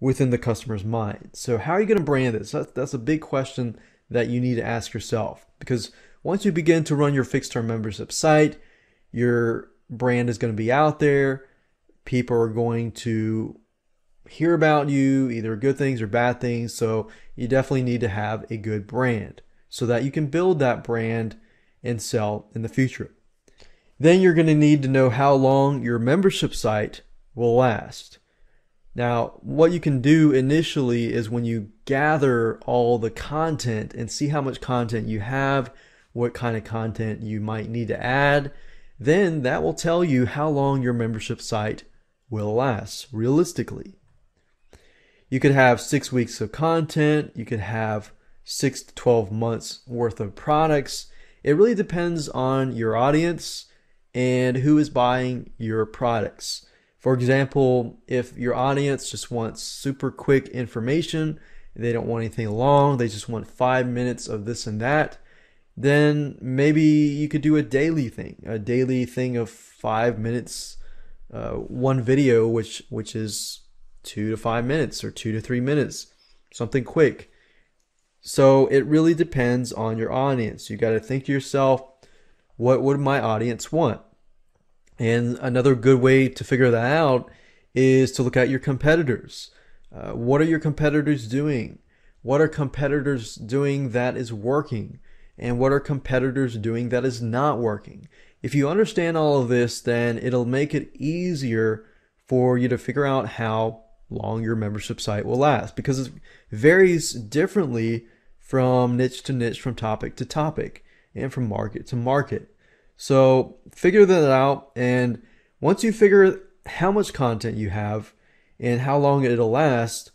within the customer's mind. So how are you going to brand this? That's a big question that you need to ask yourself, because once you begin to run your fixed term membership site, your brand is going to be out there. People are going to hear about you, either good things or bad things. So you definitely need to have a good brand so that you can build that brand and sell in the future. Then you're going to need to know how long your membership site will last. Now, what you can do initially is when you gather all the content and see how much content you have, what kind of content you might need to add, then that will tell you how long your membership site will last realistically. You could have 6 weeks of content. You could have 6 to 12 months worth of products. It really depends on your audience and who is buying your products. For example, if your audience just wants super quick information, they don't want anything long, they just want 5 minutes of this and that, then maybe you could do a daily thing of 5 minutes, one video, which is 2 to 5 minutes or 2 to 3 minutes, something quick. So it really depends on your audience. You got to think to yourself, what would my audience want? And another good way to figure that out is to look at your competitors. What are your competitors doing? What are competitors doing that is working? And what are competitors doing that is not working? If you understand all of this, then it'll make it easier for you to figure out how long your membership site will last, because it varies differently from niche to niche, from topic to topic, and from market to market. So figure that out, and once you figure how much content you have and how long it'll last,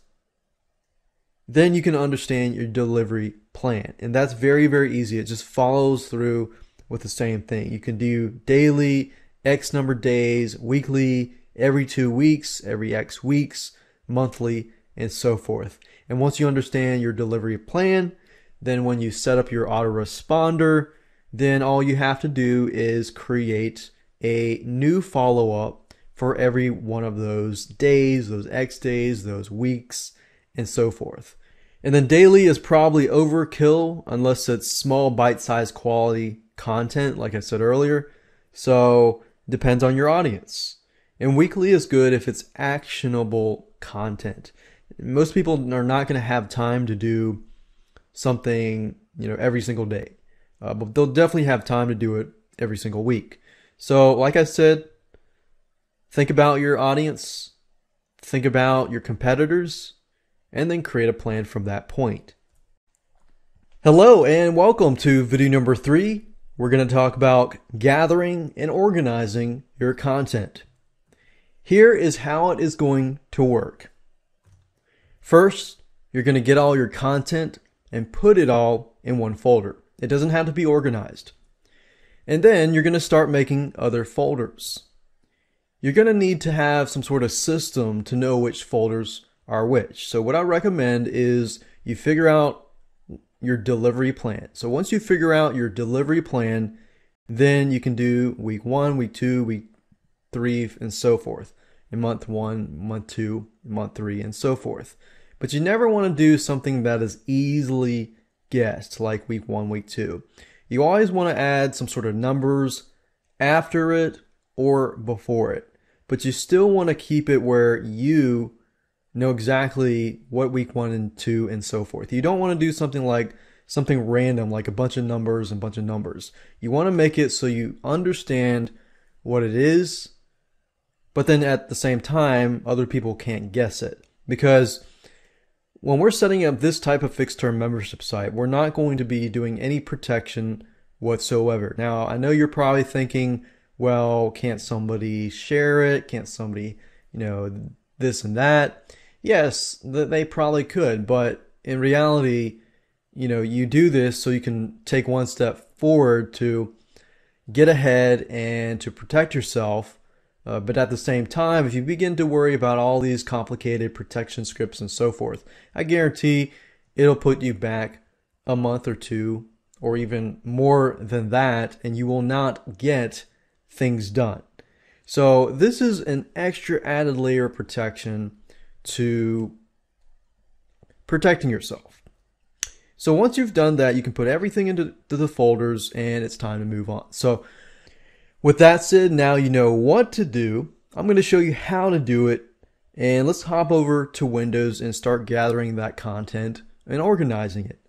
then you can understand your delivery plan. And that's very, very easy. It just follows through with the same thing. You can do daily, X number of days, weekly, every 2 weeks, every X weeks, monthly, and so forth. And once you understand your delivery plan, then when you set up your autoresponder, then all you have to do is create a new follow-up for every one of those days, those X days, those weeks, and so forth. And then daily is probably overkill unless it's small bite-sized quality content, like I said earlier. So depends on your audience. And weekly is good if it's actionable content. Most people are not going to have time to do something, every single day. But they'll definitely have time to do it every single week. So like I said, think about your audience, think about your competitors, and then create a plan from that point. Hello and welcome to video number 3. We're going to talk about gathering and organizing your content. Here is how it is going to work. First, you're going to get all your content and put it all in one folder. It doesn't have to be organized. And then you're going to start making other folders. You're going to need to have some sort of system to know which folders are which. So what I recommend is you figure out your delivery plan. So once you figure out your delivery plan, Then you can do week 1, week 2, week 3, and so forth. In month 1, month 2, month 3, and so forth. But you never want to do something that is easily guessed, like week 1, week 2. You always want to add some sort of numbers after it or before it. But you still want to keep it where you know exactly what week 1 and 2 and so forth. You don't want to do something like something random, like a bunch of numbers and a bunch of numbers. You want to make it so you understand what it is, but then at the same time, other people can't guess it. Because when we're setting up this type of fixed term membership site, we're not going to be doing any protection whatsoever. Now, I know you're probably thinking, well, can't somebody share it? Can't somebody, this and that? Yes, they probably could, but in reality, you do this so you can take one step forward to get ahead and to protect yourself. But at the same time, if you begin to worry about all these complicated protection scripts and so forth, I guarantee it'll put you back a month or two, or even more than that, and you will not get things done. So this is an extra added layer of protection to protecting yourself. So once you've done that, you can put everything into the folders and it's time to move on. So with that said, now you know what to do. I'm going to show you how to do it, and let's hop over to Windows and start gathering that content and organizing it.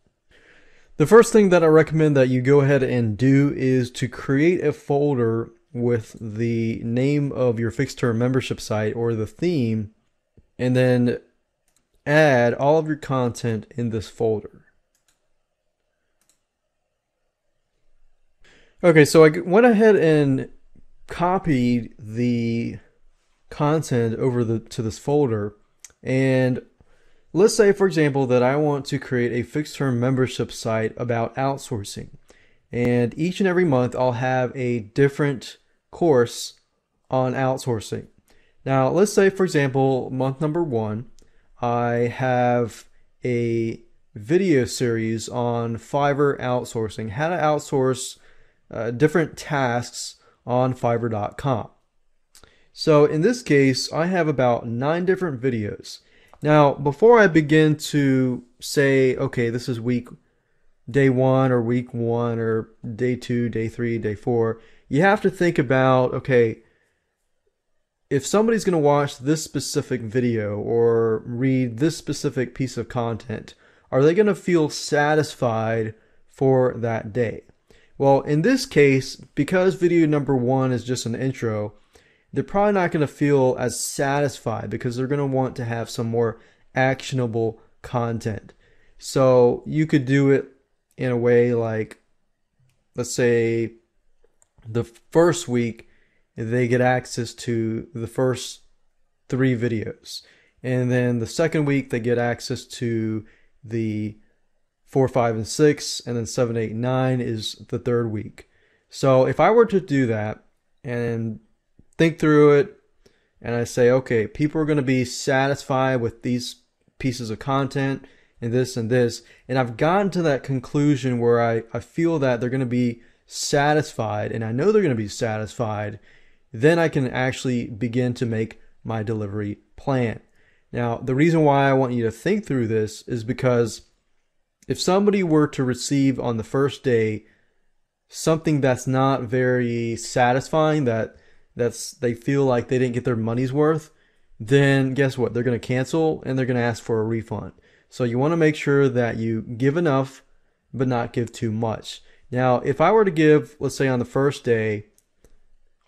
The first thing that I recommend that you go ahead and do is to create a folder with the name of your fixed term membership site or the theme, and then add all of your content in this folder. Okay, so I went ahead and copied the content over to this folder, and let's say, for example, that I want to create a fixed term membership site about outsourcing, and each and every month I'll have a different course on outsourcing. Now, let's say, for example, month number 1, I have a video series on Fiverr outsourcing, how to outsource different tasks on Fiverr.com. So in this case, I have about 9 different videos. Now, before I begin to say, okay, this is day 1 or week 1 or day 2, day 3, day 4, you have to think about, okay, if somebody's going to watch this specific video or read this specific piece of content, are they going to feel satisfied for that day? Well, in this case, because video number 1 is just an intro, they're probably not going to feel as satisfied because they're going to want to have some more actionable content. So you could do it in a way like, let's say the first week they get access to the first 3 videos. And then the second week they get access to the 4, 5, and 6, and then 7, 8, 9 is the third week. So if I were to do that and think through it, and I say, okay, people are going to be satisfied with these pieces of content and this, and I've gotten to that conclusion where I feel that they're going to be satisfied, and I know they're going to be satisfied, then I can actually begin to make my delivery plan. Now, the reason why I want you to think through this is because if somebody were to receive on the first day something that's not very satisfying, they feel like they didn't get their money's worth, then guess what? They're going to cancel and they're going to ask for a refund. So you want to make sure that you give enough, but not give too much. Now, if I were to give, let's say on the first day,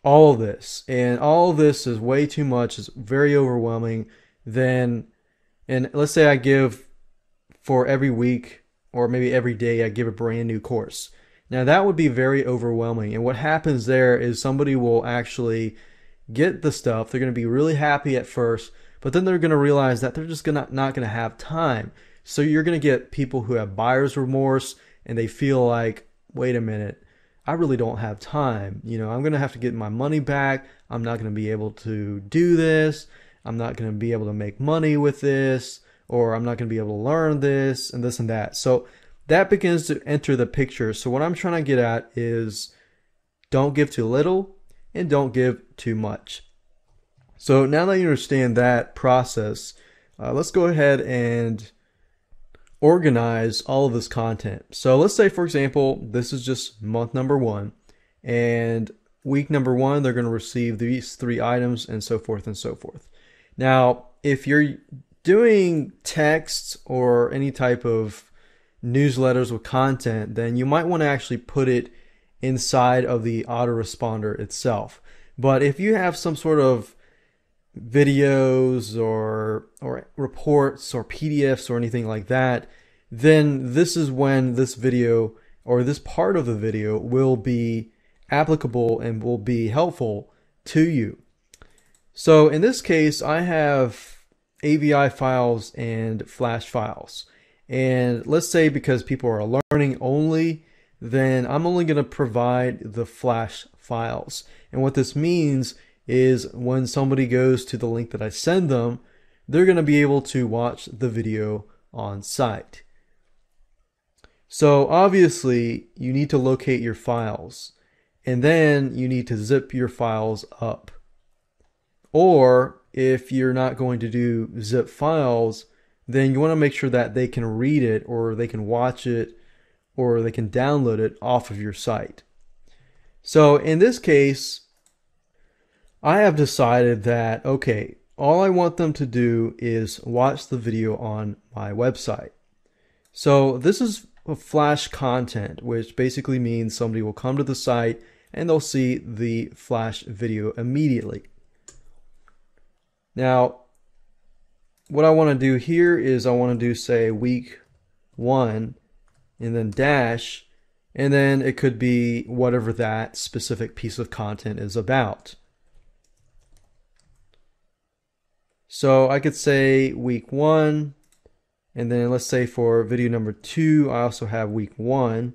all of this, and all of this is way too much, it's very overwhelming, and let's say I give for every week, or maybe every day I give a brand new course. Now that would be very overwhelming, and what happens there is somebody will actually get the stuff, they're going to be really happy at first, but then they're going to realize that they're just not going to have time. So you're going to get people who have buyer's remorse, and they feel like, wait a minute, I really don't have time. I'm going to have to get my money back. I'm not going to be able to do this. I'm not going to be able to make money with this, or I'm not going to be able to learn this and this and that. So that begins to enter the picture. So what I'm trying to get at is don't give too little, and don't give too much. So now that you understand that process, let's go ahead and organize all of this content. So let's say, for example, this is just month number 1, and week number 1, they're going to receive these 3 items, and so forth and so forth. Now, if you're doing text or any type of newsletters with content, then you might want to actually put it inside of the autoresponder itself. But if you have some sort of videos or reports or PDFs or anything like that, then this is when this video or this part of the video will be applicable and will be helpful to you. So in this case, I have AVI files and Flash files. And let's say because people are learning only, then I'm only going to provide the Flash files. And what this means is when somebody goes to the link that I send them, they're going to be able to watch the video on site. So obviously you need to locate your files, and then you need to zip your files up. Or if you're not going to do zip files, then you want to make sure that they can read it, or they can watch it, or they can download it off of your site. So in this case, I have decided that, okay, all I want them to do is watch the video on my website. So this is a Flash content, which basically means somebody will come to the site and they'll see the Flash video immediately. Now, what I want to do here is I want to do, say, week 1 and then dash, and then it could be whatever that specific piece of content is about. So I could say week 1, and then let's say for video number 2, I also have week 1.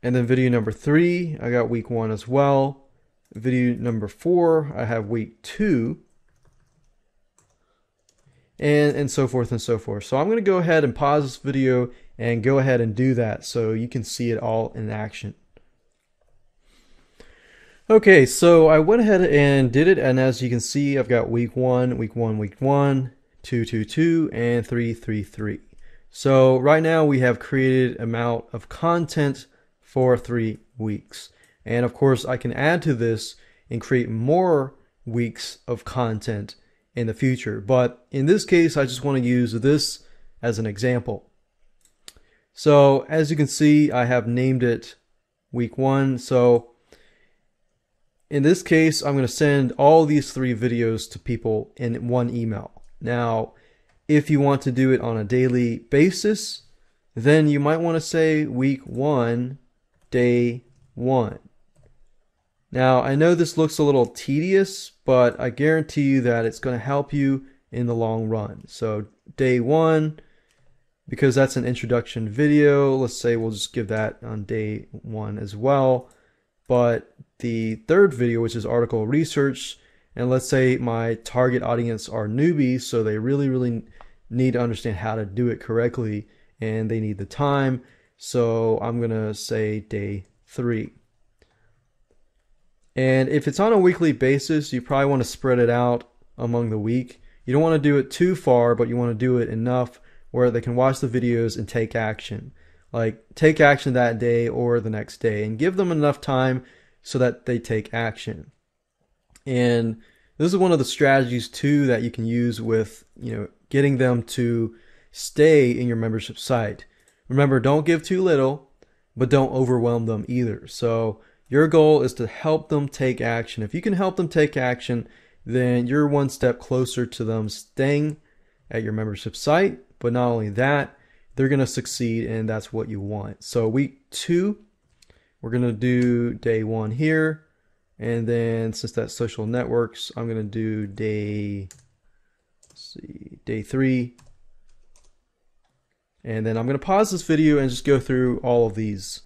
And then video number 3, I got week 1 as well. Video number 4, I have week 2. And so forth and so forth. So I'm going to go ahead and pause this video and go ahead and do that so you can see it all in action. Okay, so I went ahead and did it, and as you can see, I've got week 1, week 1, week 1, 2, 2, 2, and 3, 3, 3. So right now we have created amount of content for 3 weeks. And of course, I can add to this and create more weeks of content in the future. But in this case, I just want to use this as an example. So as you can see, I have named it week 1. So in this case, I'm going to send all these 3 videos to people in one email. Now, if you want to do it on a daily basis, then you might want to say week 1, day 1. Now, I know this looks a little tedious, but I guarantee you that it's going to help you in the long run. So day 1, because that's an introduction video, let's say we'll just give that on day 1 as well. But the 3rd video, which is article research, and let's say my target audience are newbies, so they really need to understand how to do it correctly, and they need the time. So I'm going to say day 3. And if it's on a weekly basis, you probably want to spread it out among the week. You don't want to do it too far, but you want to do it enough where they can watch the videos and take action. Like take action that day or the next day, and give them enough time so that they take action. And this is one of the strategies too that you can use with, getting them to stay in your membership site. Remember, don't give too little, but don't overwhelm them either. So your goal is to help them take action. If you can help them take action, then you're one step closer to them staying at your membership site. But not only that, they're going to succeed, and that's what you want. So week 2, we're going to do day 1 here. And then since that's social networks, I'm going to do day 3. And then I'm going to pause this video and just go through all of these.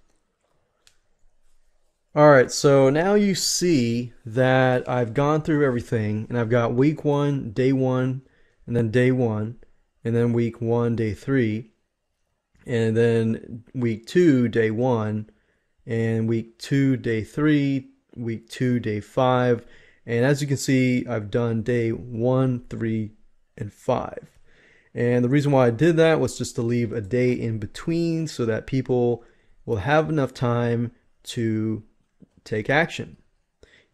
Alright, so now you see that I've gone through everything, and I've got week 1, day 1, and then day 1, and then week 1, day 3. and then week 2, day 1, and week 2, day 3, week 2, day 5. And as you can see, I've done day 1, 3, and 5. And the reason why I did that was just to leave a day in between so that people will have enough time to take action.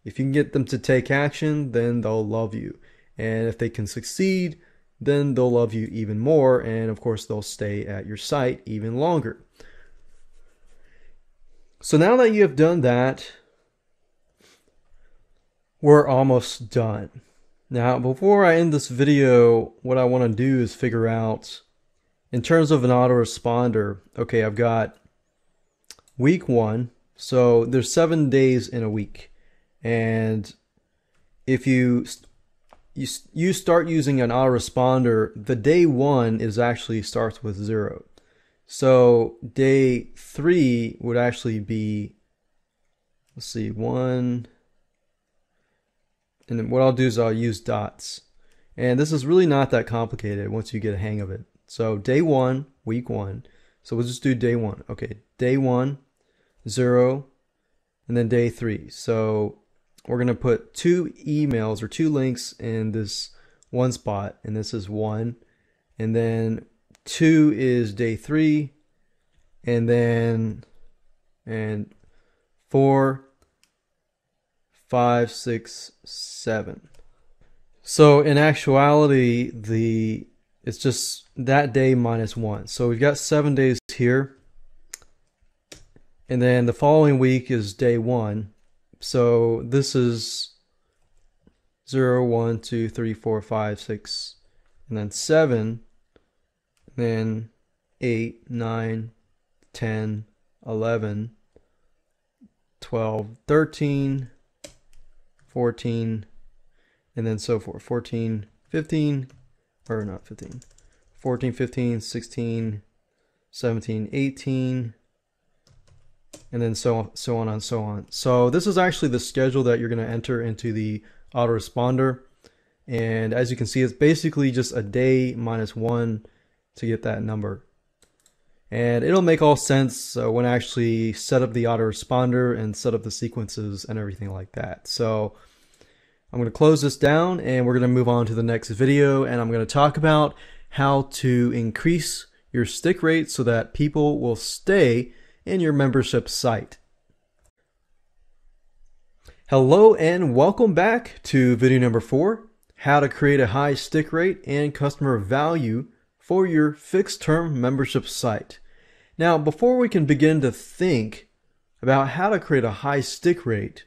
If you can get them to take action, then they'll love you. And if they can succeed, then they'll love you even more. And of course, they'll stay at your site even longer. So now that you have done that, we're almost done. Now, before I end this video, what I want to do is figure out, in terms of an autoresponder, okay, I've got week 1, so there's 7 days in a week. And if you start using an autoresponder, the day 1 is actually starts with 0. So day 3 would actually be, let's see, 1. And then what I'll do is I'll use dots. And this is really not that complicated once you get a hang of it. So day 1, week 1. So we'll just do day 1. Okay, day 1, 0, and then day 3. So we're going to put 2 emails or 2 links in this one spot. And this is 1. And then 2 is day 3. And then 4, 5, 6, 7. So in actuality, it's just that day minus 1. So we've got 7 days here. And then the following week is day 1. So this is 0, 1, 2, 3, 4, 5, 6, and then 7. And then 8, 9, 10, 11, 12, 13, 14, and then so forth. 14, 15, or not 15, 14, 15, 16, 17, 18, and then so on and so on. So this is actually the schedule that you're going to enter into the autoresponder. And as you can see, it's basically just a day minus 1 to get that number. And it'll make all sense when I actually set up the autoresponder and set up the sequences and everything like that. So I'm going to close this down and we're going to move on to the next video, and I'm going to talk about how to increase your stick rate so that people will stay in your membership site. Hello and welcome back to video number 4, how to create a high stick rate and customer value for your fixed term membership site. Now, before we can begin to think about how to create a high stick rate,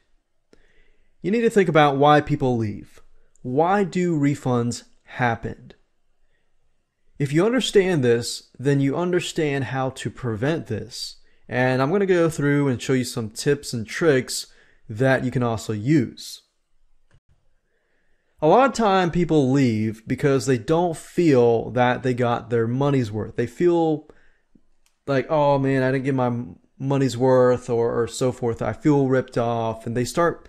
you need to think about why people leave. Why do refunds happen? If you understand this, then you understand how to prevent this. And I'm going to go through and show you some tips and tricks that you can also use. A lot of time people leave because they don't feel that they got their money's worth. They feel like, oh man, I didn't get my money's worth, or so forth. I feel ripped off, and they start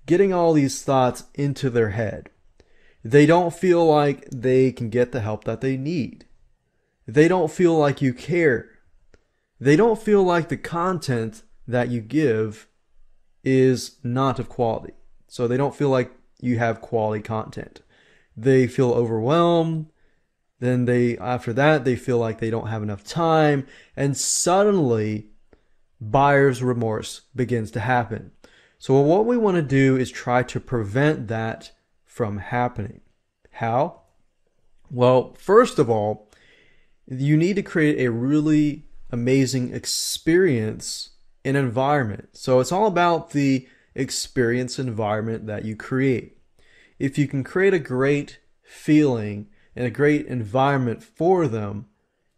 getting all these thoughts into their head. They don't feel like they can get the help that they need. They don't feel like you care. They don't feel like the content that you give is not of quality. So they don't feel like you have quality content. They feel overwhelmed. Then after that, they feel like they don't have enough time. And suddenly, buyer's remorse begins to happen. So what we want to do is try to prevent that from happening. How? Well, first of all, you need to create a really amazing experience and environment. So it's all about the experience environment that you create. If you can create a great feeling and a great environment for them,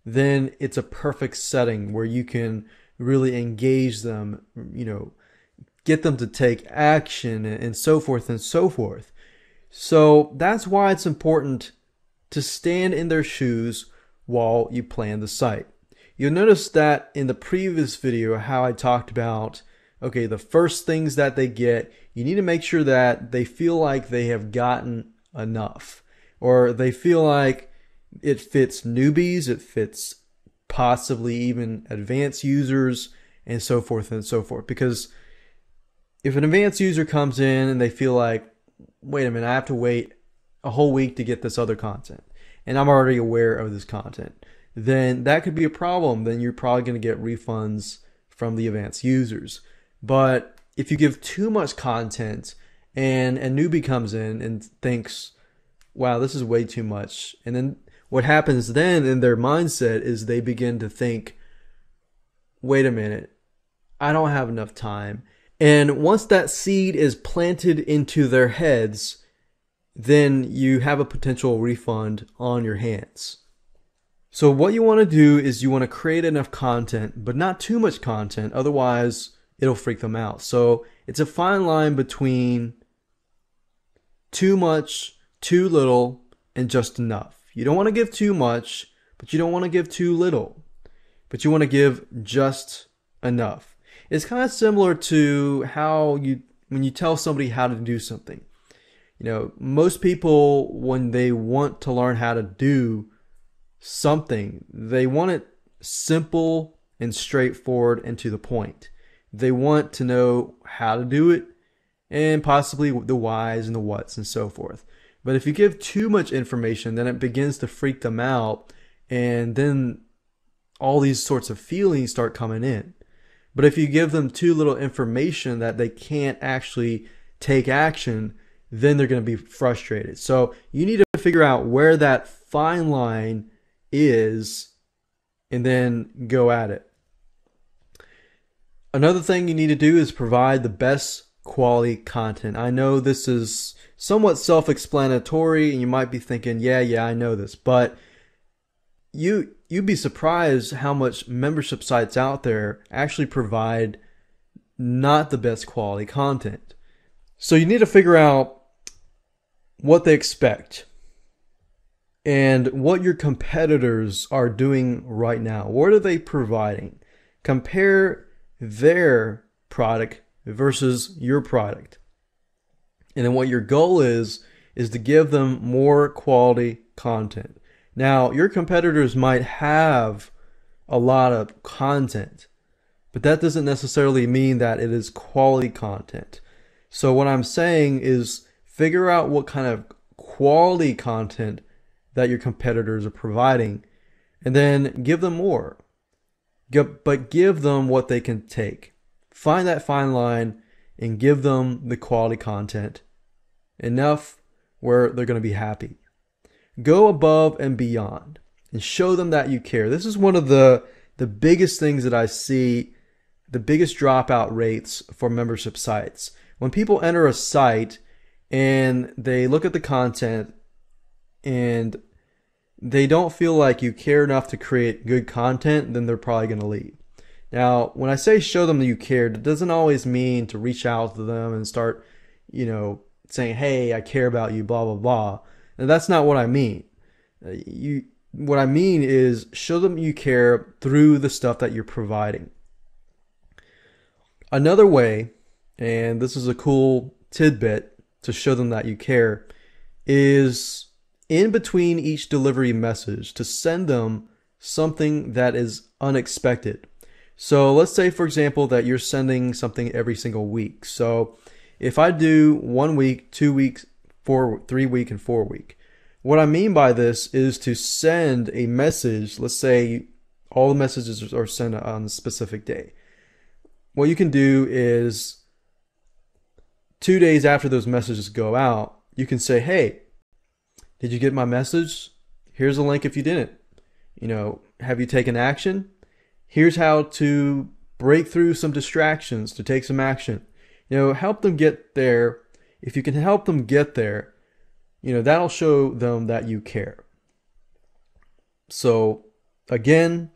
then it's a perfect setting where you can really engage them, get them to take action and so forth and so forth. So that's why it's important to stand in their shoes while you plan the site. You'll notice that in the previous video how I talked about, okay, the first things that they get, you need to make sure that they feel like they have gotten enough, or they feel like it fits newbies, it fits possibly even advanced users, and so forth and so forth. Because if an advanced user comes in and they feel like, wait a minute, I have to wait a whole week to get this other content, and I'm already aware of this content, then that could be a problem. Then you're probably going to get refunds from the advanced users. But if you give too much content and a newbie comes in and thinks, wow, this is way too much, and then what happens then in their mindset is they begin to think, wait a minute, I don't have enough time. And once that seed is planted into their heads, then you have a potential refund on your hands. So what you want to do is you want to create enough content, but not too much content, otherwise it'll freak them out. So it's a fine line between too much, too little, and just enough. You don't want to give too much, but you don't want to give too little, but you want to give just enough. It's kind of similar to how when you tell somebody how to do something. You know, most people, when they want to learn how to do something, they want it simple and straightforward and to the point. They want to know how to do it and possibly the whys and the whats and so forth. But if you give too much information, then it begins to freak them out, and then all these sorts of feelings start coming in. But if you give them too little information that they can't actually take action, then they're going to be frustrated. So you need to figure out where that fine line is and then go at it. Another thing you need to do is provide the best quality content. I know this is somewhat self-explanatory and you might be thinking, yeah, I know this, but you'd be surprised how much membership sites out there actually provide not the best quality content. So you need to figure out what they expect and what your competitors are doing right now. What are they providing? Compare their product versus your product. And then what your goal is to give them more quality content. Now, your competitors might have a lot of content, but that doesn't necessarily mean that it is quality content. So what I'm saying is figure out what kind of quality content that your competitors are providing, and then give them more. But give them what they can take. Find that fine line and give them the quality content enough where they're going to be happy. Go above and beyond and show them that you care. This is one of the biggest things that I see, the biggest dropout rates for membership sites. When people enter a site and they look at the content and they don't feel like you care enough to create good content, then they're probably going to leave. Now, when I say show them that you cared, it doesn't always mean to reach out to them and start, saying, hey, I care about you, blah, blah, blah. And that's not what I mean. What I mean is show them you care through the stuff that you're providing. Another way, and this is a cool tidbit to show them that you care, is in between each delivery message to send them something that is unexpected. So let's say, for example, that you're sending something every single week. So if I do 1 week, 2 weeks, 3 week, and 4 week, what I mean by this is to send a message. Let's say all the messages are sent on a specific day. What you can do is 2 days after those messages go out, you can say, hey, did you get my message? Here's a link if you didn't. Have you taken action? Here's how to break through some distractions, to take some action. Help them get there. If you can help them get there, that'll show them that you care. So again,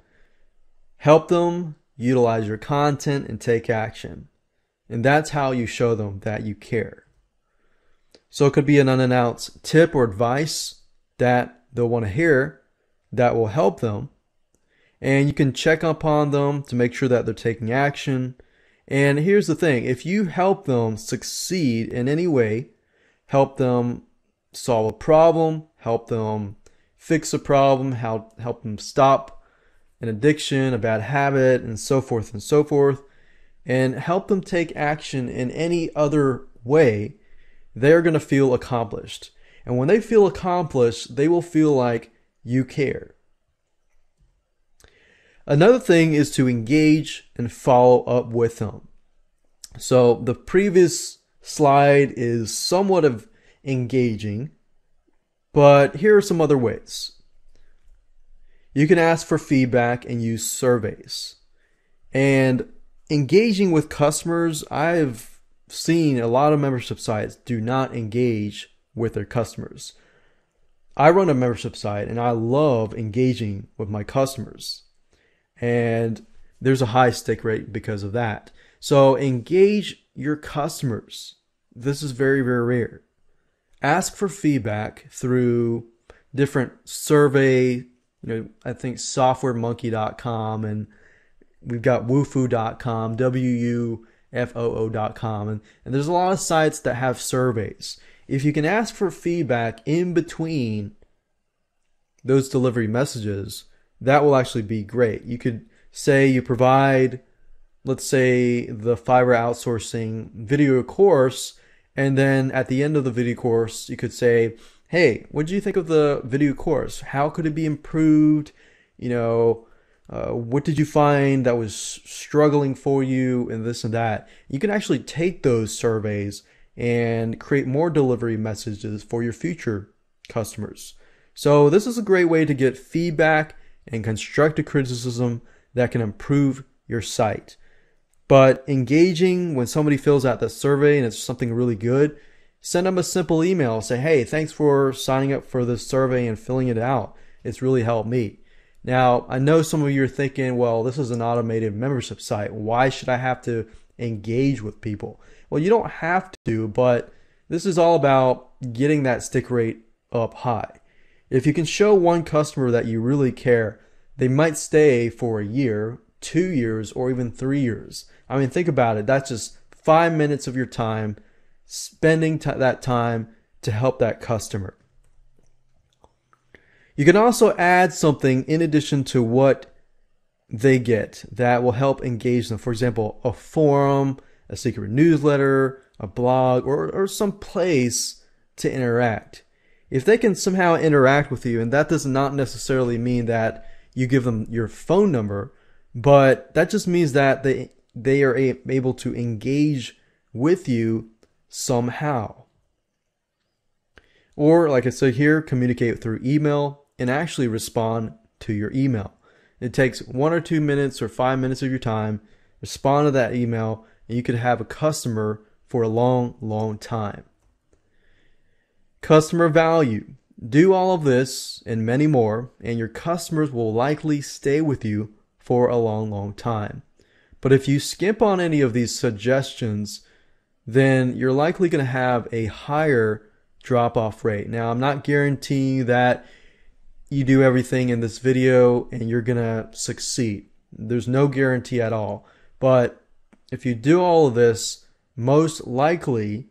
help them utilize your content and take action. And that's how you show them that you care. So it could be an unannounced tip or advice that they'll want to hear that will help them. And you can check upon them to make sure that they're taking action. And here's the thing, if you help them succeed in any way, help them solve a problem, help them fix a problem, help them stop an addiction, a bad habit, and so forth, and help them take action in any other way, they're going to feel accomplished. And when they feel accomplished, they will feel like you care. Another thing is to engage and follow up with them. So the previous slide is somewhat of engaging, but here are some other ways. You can ask for feedback and use surveys. And engaging with customers, I've seen a lot of membership sites do not engage with their customers. I run a membership site and I love engaging with my customers. And there's a high stick rate because of that. So engage your customers. This is very, very rare. Ask for feedback through different survey, I think softwaremonkey.com, and we've got wufoo.com, wufoo.com, and there's a lot of sites that have surveys. If you can ask for feedback in between those delivery messages, that will actually be great. You could say you provide, let's say, the Fiverr outsourcing video course, and then at the end of the video course, you could say, hey, what did you think of the video course? How could it be improved? What did you find that was struggling for you, and this and that? You can actually take those surveys and create more delivery messages for your future customers. So this is a great way to get feedback and constructive criticism that can improve your site. But engaging when somebody fills out the survey and it's something really good, send them a simple email. Say, hey, thanks for signing up for this survey and filling it out. It's really helped me. Now, I know some of you are thinking, well, this is an automated membership site. Why should I have to engage with people? Well, you don't have to, but this is all about getting that stick rate up high. If you can show one customer that you really care, they might stay for a year, 2 years, or even 3 years. I mean, think about it. That's just 5 minutes of your time, spending that time to help that customer. You can also add something in addition to what they get that will help engage them. For example, a forum, a secret newsletter, a blog, or some place to interact. If they can somehow interact with you, and that does not necessarily mean that you give them your phone number, but that just means that they are able to engage with you somehow. Or, like I said here, communicate through email and actually respond to your email. It takes 1 or 2 minutes or 5 minutes of your time. Respond to that email, and you could have a customer for a long, long time. Customer value. Do all of this and many more, and your customers will likely stay with you for a long, long time. But if you skimp on any of these suggestions, then you're likely going to have a higher drop-off rate. Now, I'm not guaranteeing that you do everything in this video and you're going to succeed. There's no guarantee at all. But if you do all of this, most likely,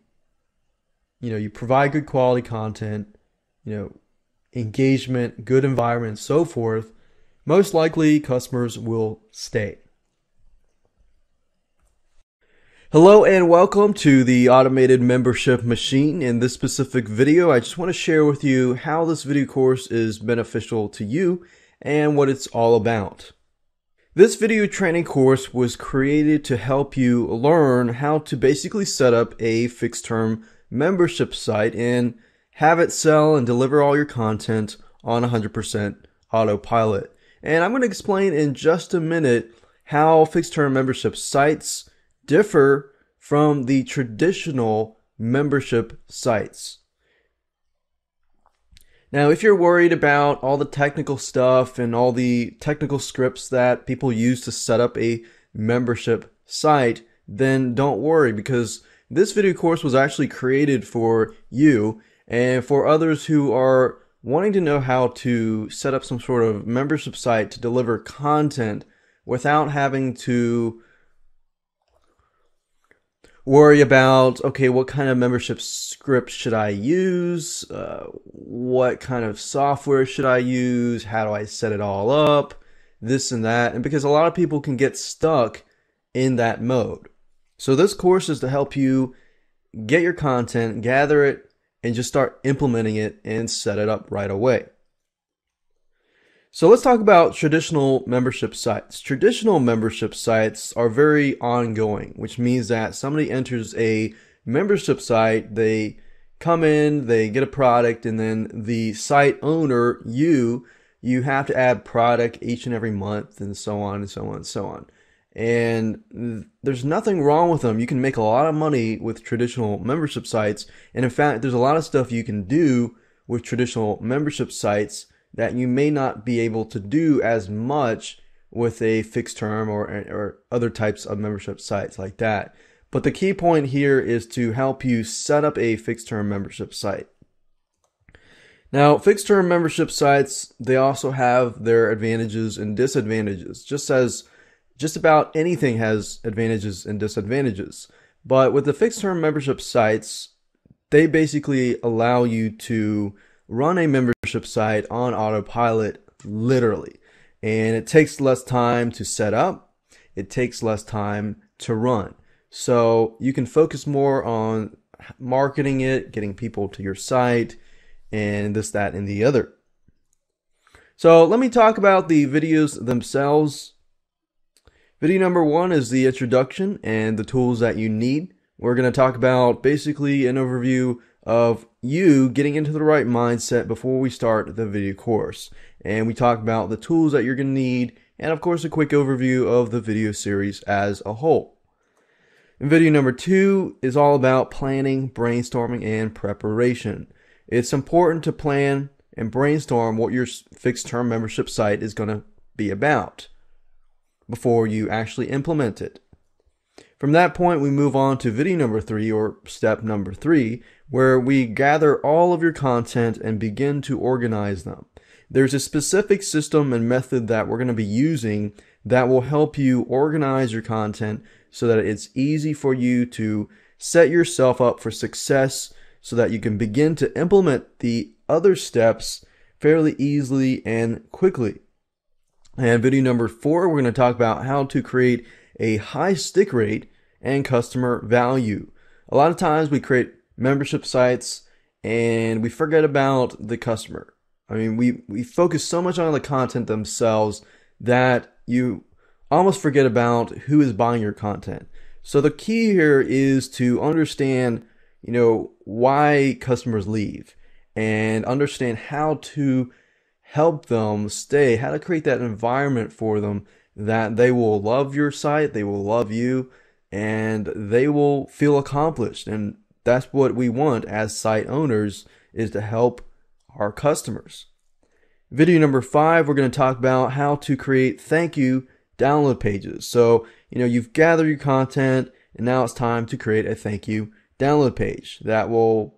you provide good quality content, engagement, good environment, and so forth, most likely customers will stay. Hello and welcome to the Automated Membership Machine. In this specific video, I just want to share with you how this video course is beneficial to you and what it's all about. This video training course was created to help you learn how to basically set up a fixed-term membership site and have it sell and deliver all your content on 100% autopilot. And I'm going to explain in just a minute how fixed-term membership sites differ from the traditional membership sites. Now, if you're worried about all the technical stuff and all the technical scripts that people use to set up a membership site, then don't worry, because this video course was actually created for you and for others who are wanting to know how to set up some sort of membership site to deliver content without having to worry about, okay, what kind of membership script should I use? What kind of software should I use? How do I set it all up? this and that, and because a lot of people can get stuck in that mode. So this course is to help you get your content, gather it, and just start implementing it and set it up right away. So let's talk about traditional membership sites. Traditional membership sites are very ongoing, which means that somebody enters a membership site, they come in, they get a product, and then the site owner, you have to add product each and every month, and so on and so on and so on. And there's nothing wrong with them. You can make a lot of money with traditional membership sites. And in fact, there's a lot of stuff you can do with traditional membership sites that you may not be able to do as much with a fixed term or other types of membership sites like that. But the key point here is to help you set up a fixed term membership site. Now, fixed term membership sites, they also have their advantages and disadvantages, just as just about anything has advantages and disadvantages. But with the fixed term membership sites, they basically allow you to run a membership site on autopilot, literally. And it takes less time to set up. It takes less time to run. So you can focus more on marketing it, getting people to your site, and this, that, and the other. So let me talk about the videos themselves. Video number 1 is the introduction and the tools that you need. We're going to talk about basically an overview of you getting into the right mindset before we start the video course. And we talk about the tools that you're going to need, and of course a quick overview of the video series as a whole. And video number 2 is all about planning, brainstorming, and preparation. It's important to plan and brainstorm what your fixed term membership site is going to be about before you actually implement it. From that point, we move on to video number 3, or step number 3, where we gather all of your content and begin to organize them. There's a specific system and method that we're going to be using that will help you organize your content so that it's easy for you to set yourself up for success so that you can begin to implement the other steps fairly easily and quickly. And video number 4, we're going to talk about how to create a high stick rate and customer value. A lot of times we create membership sites and we forget about the customer. I mean, we focus so much on the content themselves that you almost forget about who is buying your content. So the key here is to understand, why customers leave and understand how to help them stay, how to create that environment for them that they will love your site, they will love you, and they will feel accomplished. And that's what we want as site owners, is to help our customers. Video number 5, we're going to talk about how to create thank you download pages. So, you've gathered your content and now it's time to create a thank you download page that will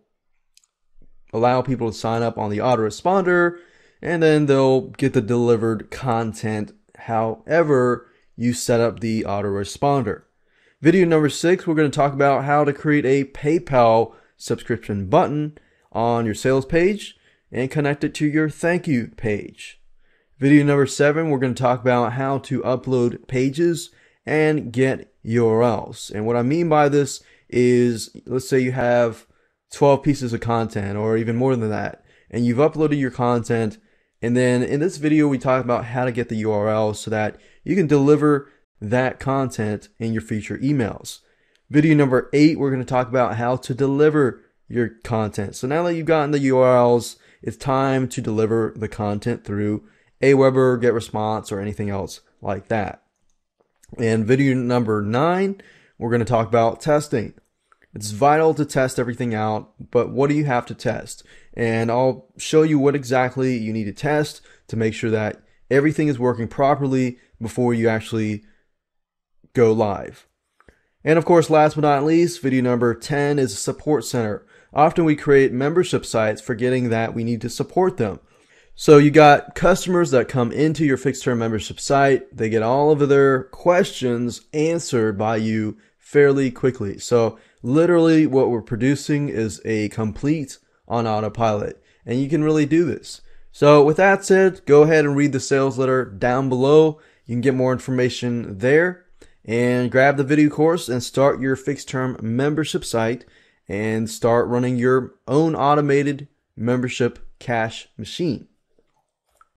allow people to sign up on the autoresponder, and then they'll get the delivered content however you set up the autoresponder. Video number 6, we're going to talk about how to create a PayPal subscription button on your sales page and connect it to your thank you page. Video number 7, we're going to talk about how to upload pages and get URLs. And what I mean by this is, let's say you have 12 pieces of content or even more than that, and you've uploaded your content, and then in this video we talk about how to get the URLs so that you can deliver that content in your future emails. Video number 8, we're going to talk about how to deliver your content. So now that you've gotten the URLs, it's time to deliver the content through Aweber, GetResponse, or anything else like that. And video number 9, we're going to talk about testing. It's vital to test everything out, but what do you have to test? And I'll show you what exactly you need to test to make sure that everything is working properly before you actually go live. And of course, last but not least, video number 10 is a support center. Often we create membership sites forgetting that we need to support them. So you got customers that come into your fixed term membership site. They get all of their questions answered by you fairly quickly. So literally what we're producing is a complete on autopilot, and you can really do this. So with that said, go ahead and read the sales letter down below. You can get more information there, and grab the video course and start your fixed term membership site and start running your own automated membership cash machine.